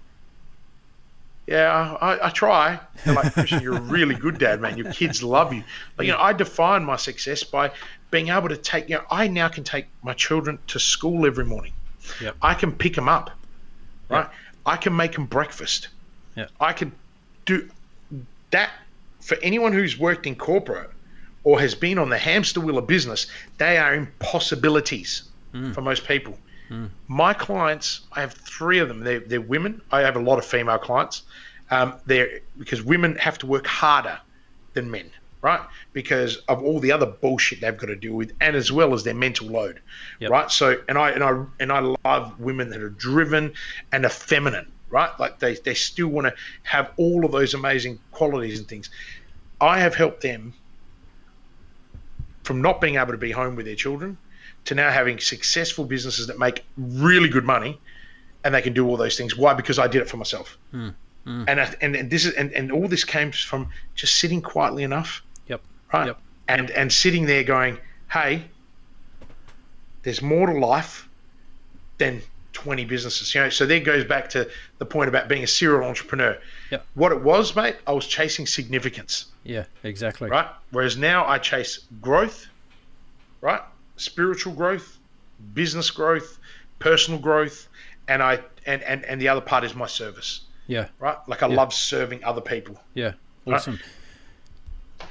"Yeah, I try." They're like, "Kristian, you're a really good dad, man. Your kids love you." But, I define my success by being able to take, I now can take my children to school every morning. Yep. I can pick them up, right? Yep. I can make them breakfast. Yep. I can do that. For anyone who's worked in corporate or has been on the hamster wheel of business, they are impossibilities for most people. My clients, I have 3 of them. They're women. I have a lot of female clients. Because women have to work harder than men, right? Because of all the other bullshit they've got to deal with, and as well as their mental load, right? So, and I love women that are driven and are feminine, right? Like they still want to have all of those amazing qualities and things. I have helped them from not being able to be home with their children to now having successful businesses that make really good money, and they can do all those things. Why? Because I did it for myself. And this is and all this came from just sitting quietly enough. Right. And sitting there going, hey, there's more to life than 20 businesses. So there goes back to the point about being a serial entrepreneur. What it was, mate, I was chasing significance. Yeah, exactly. Right. Whereas now I chase growth right? Spiritual growth, business growth, personal growth, and the other part is my service. Yeah. Right? Like I love serving other people. Yeah. Awesome. Right?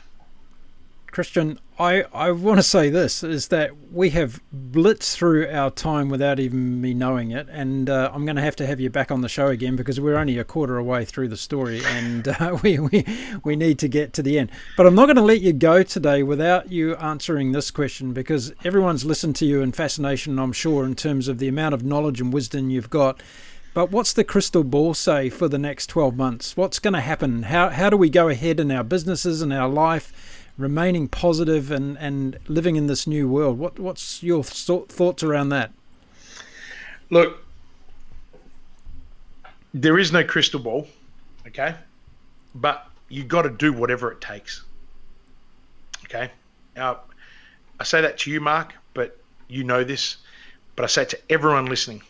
Kristian, I want to say this, is that we have blitzed through our time without even me knowing it, and I'm going to have you back on the show again because we're only a quarter away through the story, and we need to get to the end. But I'm not going to let you go today without you answering this question, because everyone's listened to you in fascination, I'm sure, in terms of the amount of knowledge and wisdom you've got. But what's the crystal ball say for the next 12 months? What's going to happen? How do we go ahead in our businesses and our life, remaining positive and living in this new world? What's your thoughts around that? Look, there is no crystal ball, okay? But you got to do whatever it takes, okay? Now, I say that to you, Mark, but you know this, but I say it to everyone listening.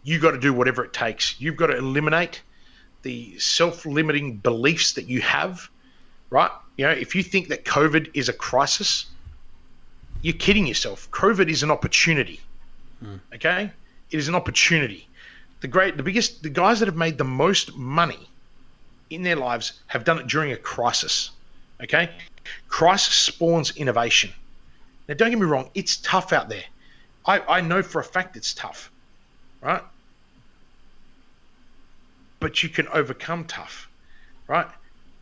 You got to do whatever it takes. You've got to eliminate the self-limiting beliefs that you have, right? You know, if you think that COVID is a crisis, you're kidding yourself. COVID is an opportunity. Okay? It is an opportunity. The guys that have made the most money in their lives have done it during a crisis. Okay? Crisis spawns innovation. Now, don't get me wrong, it's tough out there. I know for a fact it's tough, right? But you can overcome tough, right?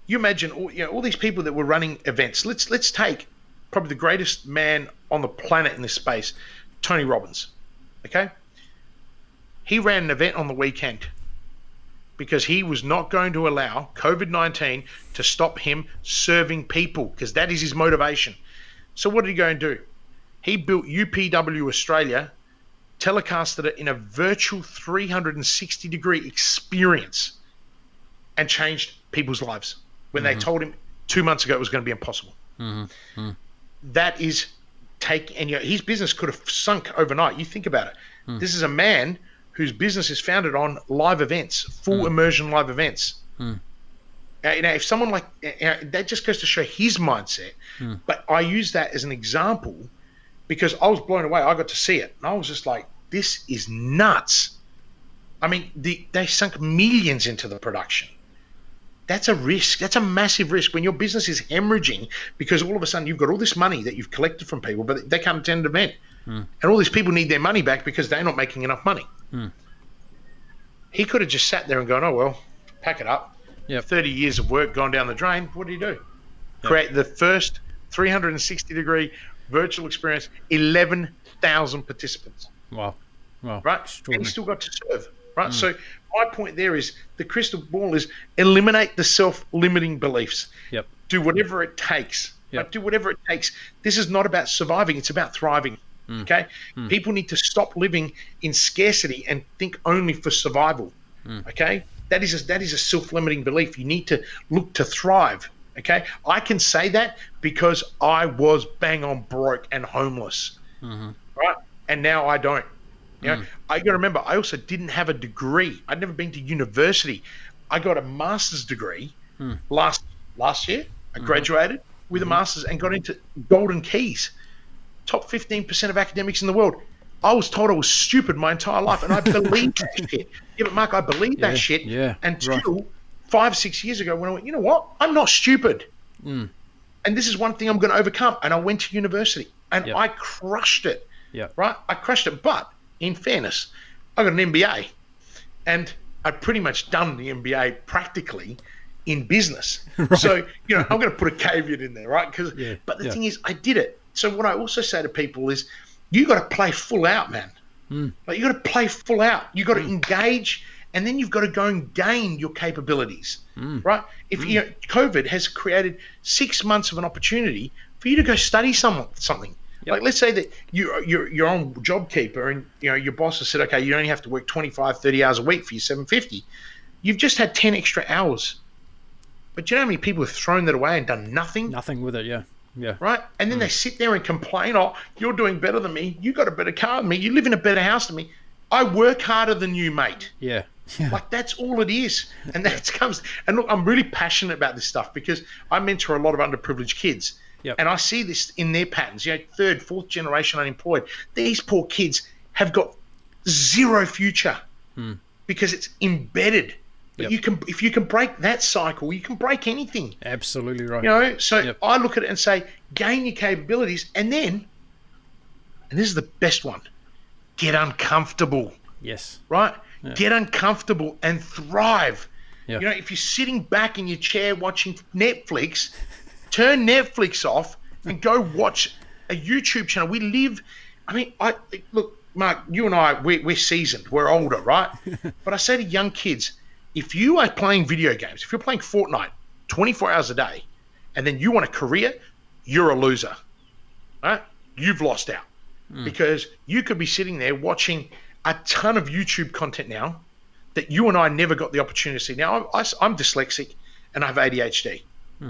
You imagine all these people that were running events. Let's take probably the greatest man on the planet in this space, Tony Robbins. Okay? He ran an event on the weekend because he was not going to allow COVID-19 to stop him serving people, because that is his motivation. So what did he go and do? He built UPW Australia, telecasted it in a virtual 360-degree experience, and changed people's lives when they told him 2 months ago it was going to be impossible. That is his business could have sunk overnight. You think about it. This is a man whose business is founded on live events, full immersion live events. If someone like that, just goes to show his mindset. But I use that as an example because I was blown away. I got to see it, and I was just like, "This is nuts." I mean, they sunk millions into the production. That's a risk. That's a massive risk when your business is hemorrhaging because all of a sudden you've got all this money that you've collected from people, but they come to an event, and all these people need their money back because they're not making enough money. He could have just sat there and gone, "Oh well, pack it up." 30 years of work gone down the drain. What did he do? Create the first 360-degree virtual experience, 11,000 participants. Wow. Right? And he still got to serve. Right? So my point there is the crystal ball is eliminate the self-limiting beliefs. Do whatever it takes. Right? Do whatever it takes. This is not about surviving. It's about thriving. Okay? People need to stop living in scarcity and think only for survival. Okay? That is a self-limiting belief. You need to look to thrive. Okay? I can say that because I was bang on broke and homeless. Right? And now I don't. You know, I got to remember, I also didn't have a degree. I'd never been to university. I got a master's degree last year. I graduated with a master's and got into Golden Keys, top 15% of academics in the world. I was told I was stupid my entire life, and I believed that shit. Yeah, but Mark, I believed that shit until 5-6 years ago when I went, you know what? I'm not stupid. And this is one thing I'm going to overcome. And I went to university, and I crushed it. Right? I crushed it. But in fairness, I got an MBA, and I'd pretty much done the MBA practically in business. So, you know, I'm going to put a caveat in there, right? But the thing is, I did it. So what I also say to people is, you got to play full out, man. Like, you got to play full out. You got to engage, and then you've got to go and gain your capabilities, right? If you know, COVID has created 6 months of an opportunity for you to go study something. Like, let's say that you're on JobKeeper, and you know your boss has said, okay, you only have to work 25, 30 hours a week for your $750. You've just had 10 extra hours. But do you know how many people have thrown that away and done nothing? Nothing with it, Right? And then they sit there and complain, oh, you're doing better than me. You got a better car than me. You live in a better house than me. I work harder than you, mate. Like, that's all it is. And that comes. And look, I'm really passionate about this stuff because I mentor a lot of underprivileged kids. Yep. And I see this in their patterns, third, fourth generation unemployed. These poor kids have got zero future because it's embedded. But if you can break that cycle, you can break anything. Absolutely right. So I look at it and say, gain your capabilities, and then, and this is the best one, get uncomfortable. Yes. Right? Yeah. Get uncomfortable and thrive. Yeah. If you're sitting back in your chair watching Netflix, turn Netflix off and go watch a YouTube channel. Look, Mark, you and I, we're seasoned. We're older, right? But I say to young kids, if you are playing video games, if you're playing Fortnite 24 hours a day, and then you want a career, you're a loser. Right? You've lost out. Because you could be sitting there watching a ton of YouTube content now that you and I never got the opportunity to see. Now, I'm dyslexic and I have ADHD.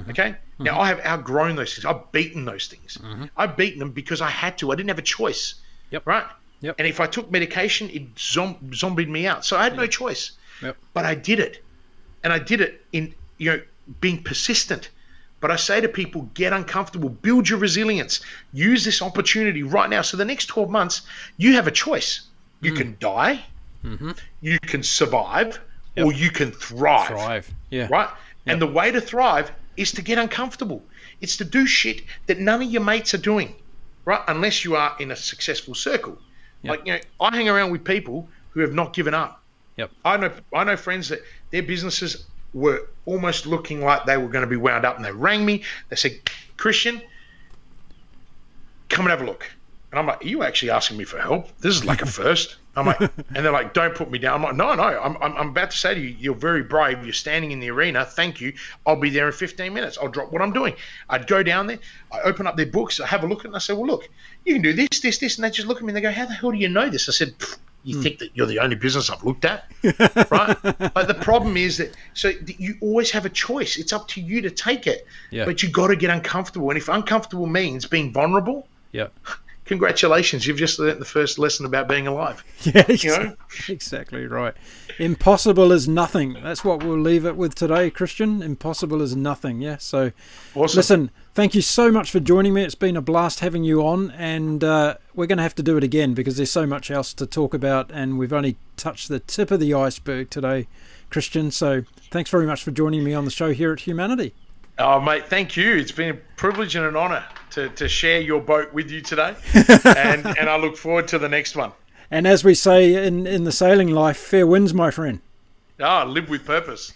Okay? Now, I have outgrown those things. I've beaten those things. I've beaten them because I had to. I didn't have a choice. Yep. Right? Yep. And if I took medication, it zombied me out. So I had no choice. Yep. But I did it. And I did it in, being persistent. But I say to people, get uncomfortable, build your resilience, use this opportunity right now. So the next 12 months, you have a choice. You can die, you can survive, or you can thrive. Yeah. Right? And the way to thrive is to get uncomfortable. It's to do shit that none of your mates are doing, right? Unless you are in a successful circle. Yep. Like, I hang around with people who have not given up. Yep. I know friends that their businesses were almost looking like they were going to be wound up, and they rang me. They said, Kristian, come and have a look. And I'm like, are you actually asking me for help? This is like a first. I'm like, and they're like, don't put me down. I'm like, no, I'm about to say to you, you're very brave. You're standing in the arena. Thank you. I'll be there in 15 minutes. I'll drop what I'm doing. I'd go down there. I open up their books. I have a look at it, and I say, well, look, you can do this, this, this. And they just look at me and they go, how the hell do you know this? I said, you think that you're the only business I've looked at, right? But the problem is that you always have a choice. It's up to you to take it. Yeah. But you got to get uncomfortable. And if uncomfortable means being vulnerable, congratulations, you've just learned the first lesson about being alive. Yeah, exactly right. Impossible is nothing. That's what we'll leave it with today, Kristian. Impossible is nothing. Yeah. So, awesome. Listen, thank you so much for joining me. It's been a blast having you on, and we're going to have to do it again because there's so much else to talk about, and we've only touched the tip of the iceberg today, Kristian. So, thanks very much for joining me on the show here at Humaneity. Oh, mate, thank you. It's been a privilege and an honour to share your boat with you today. and I look forward to the next one. And as we say in the sailing life, fair winds, my friend. Live with purpose.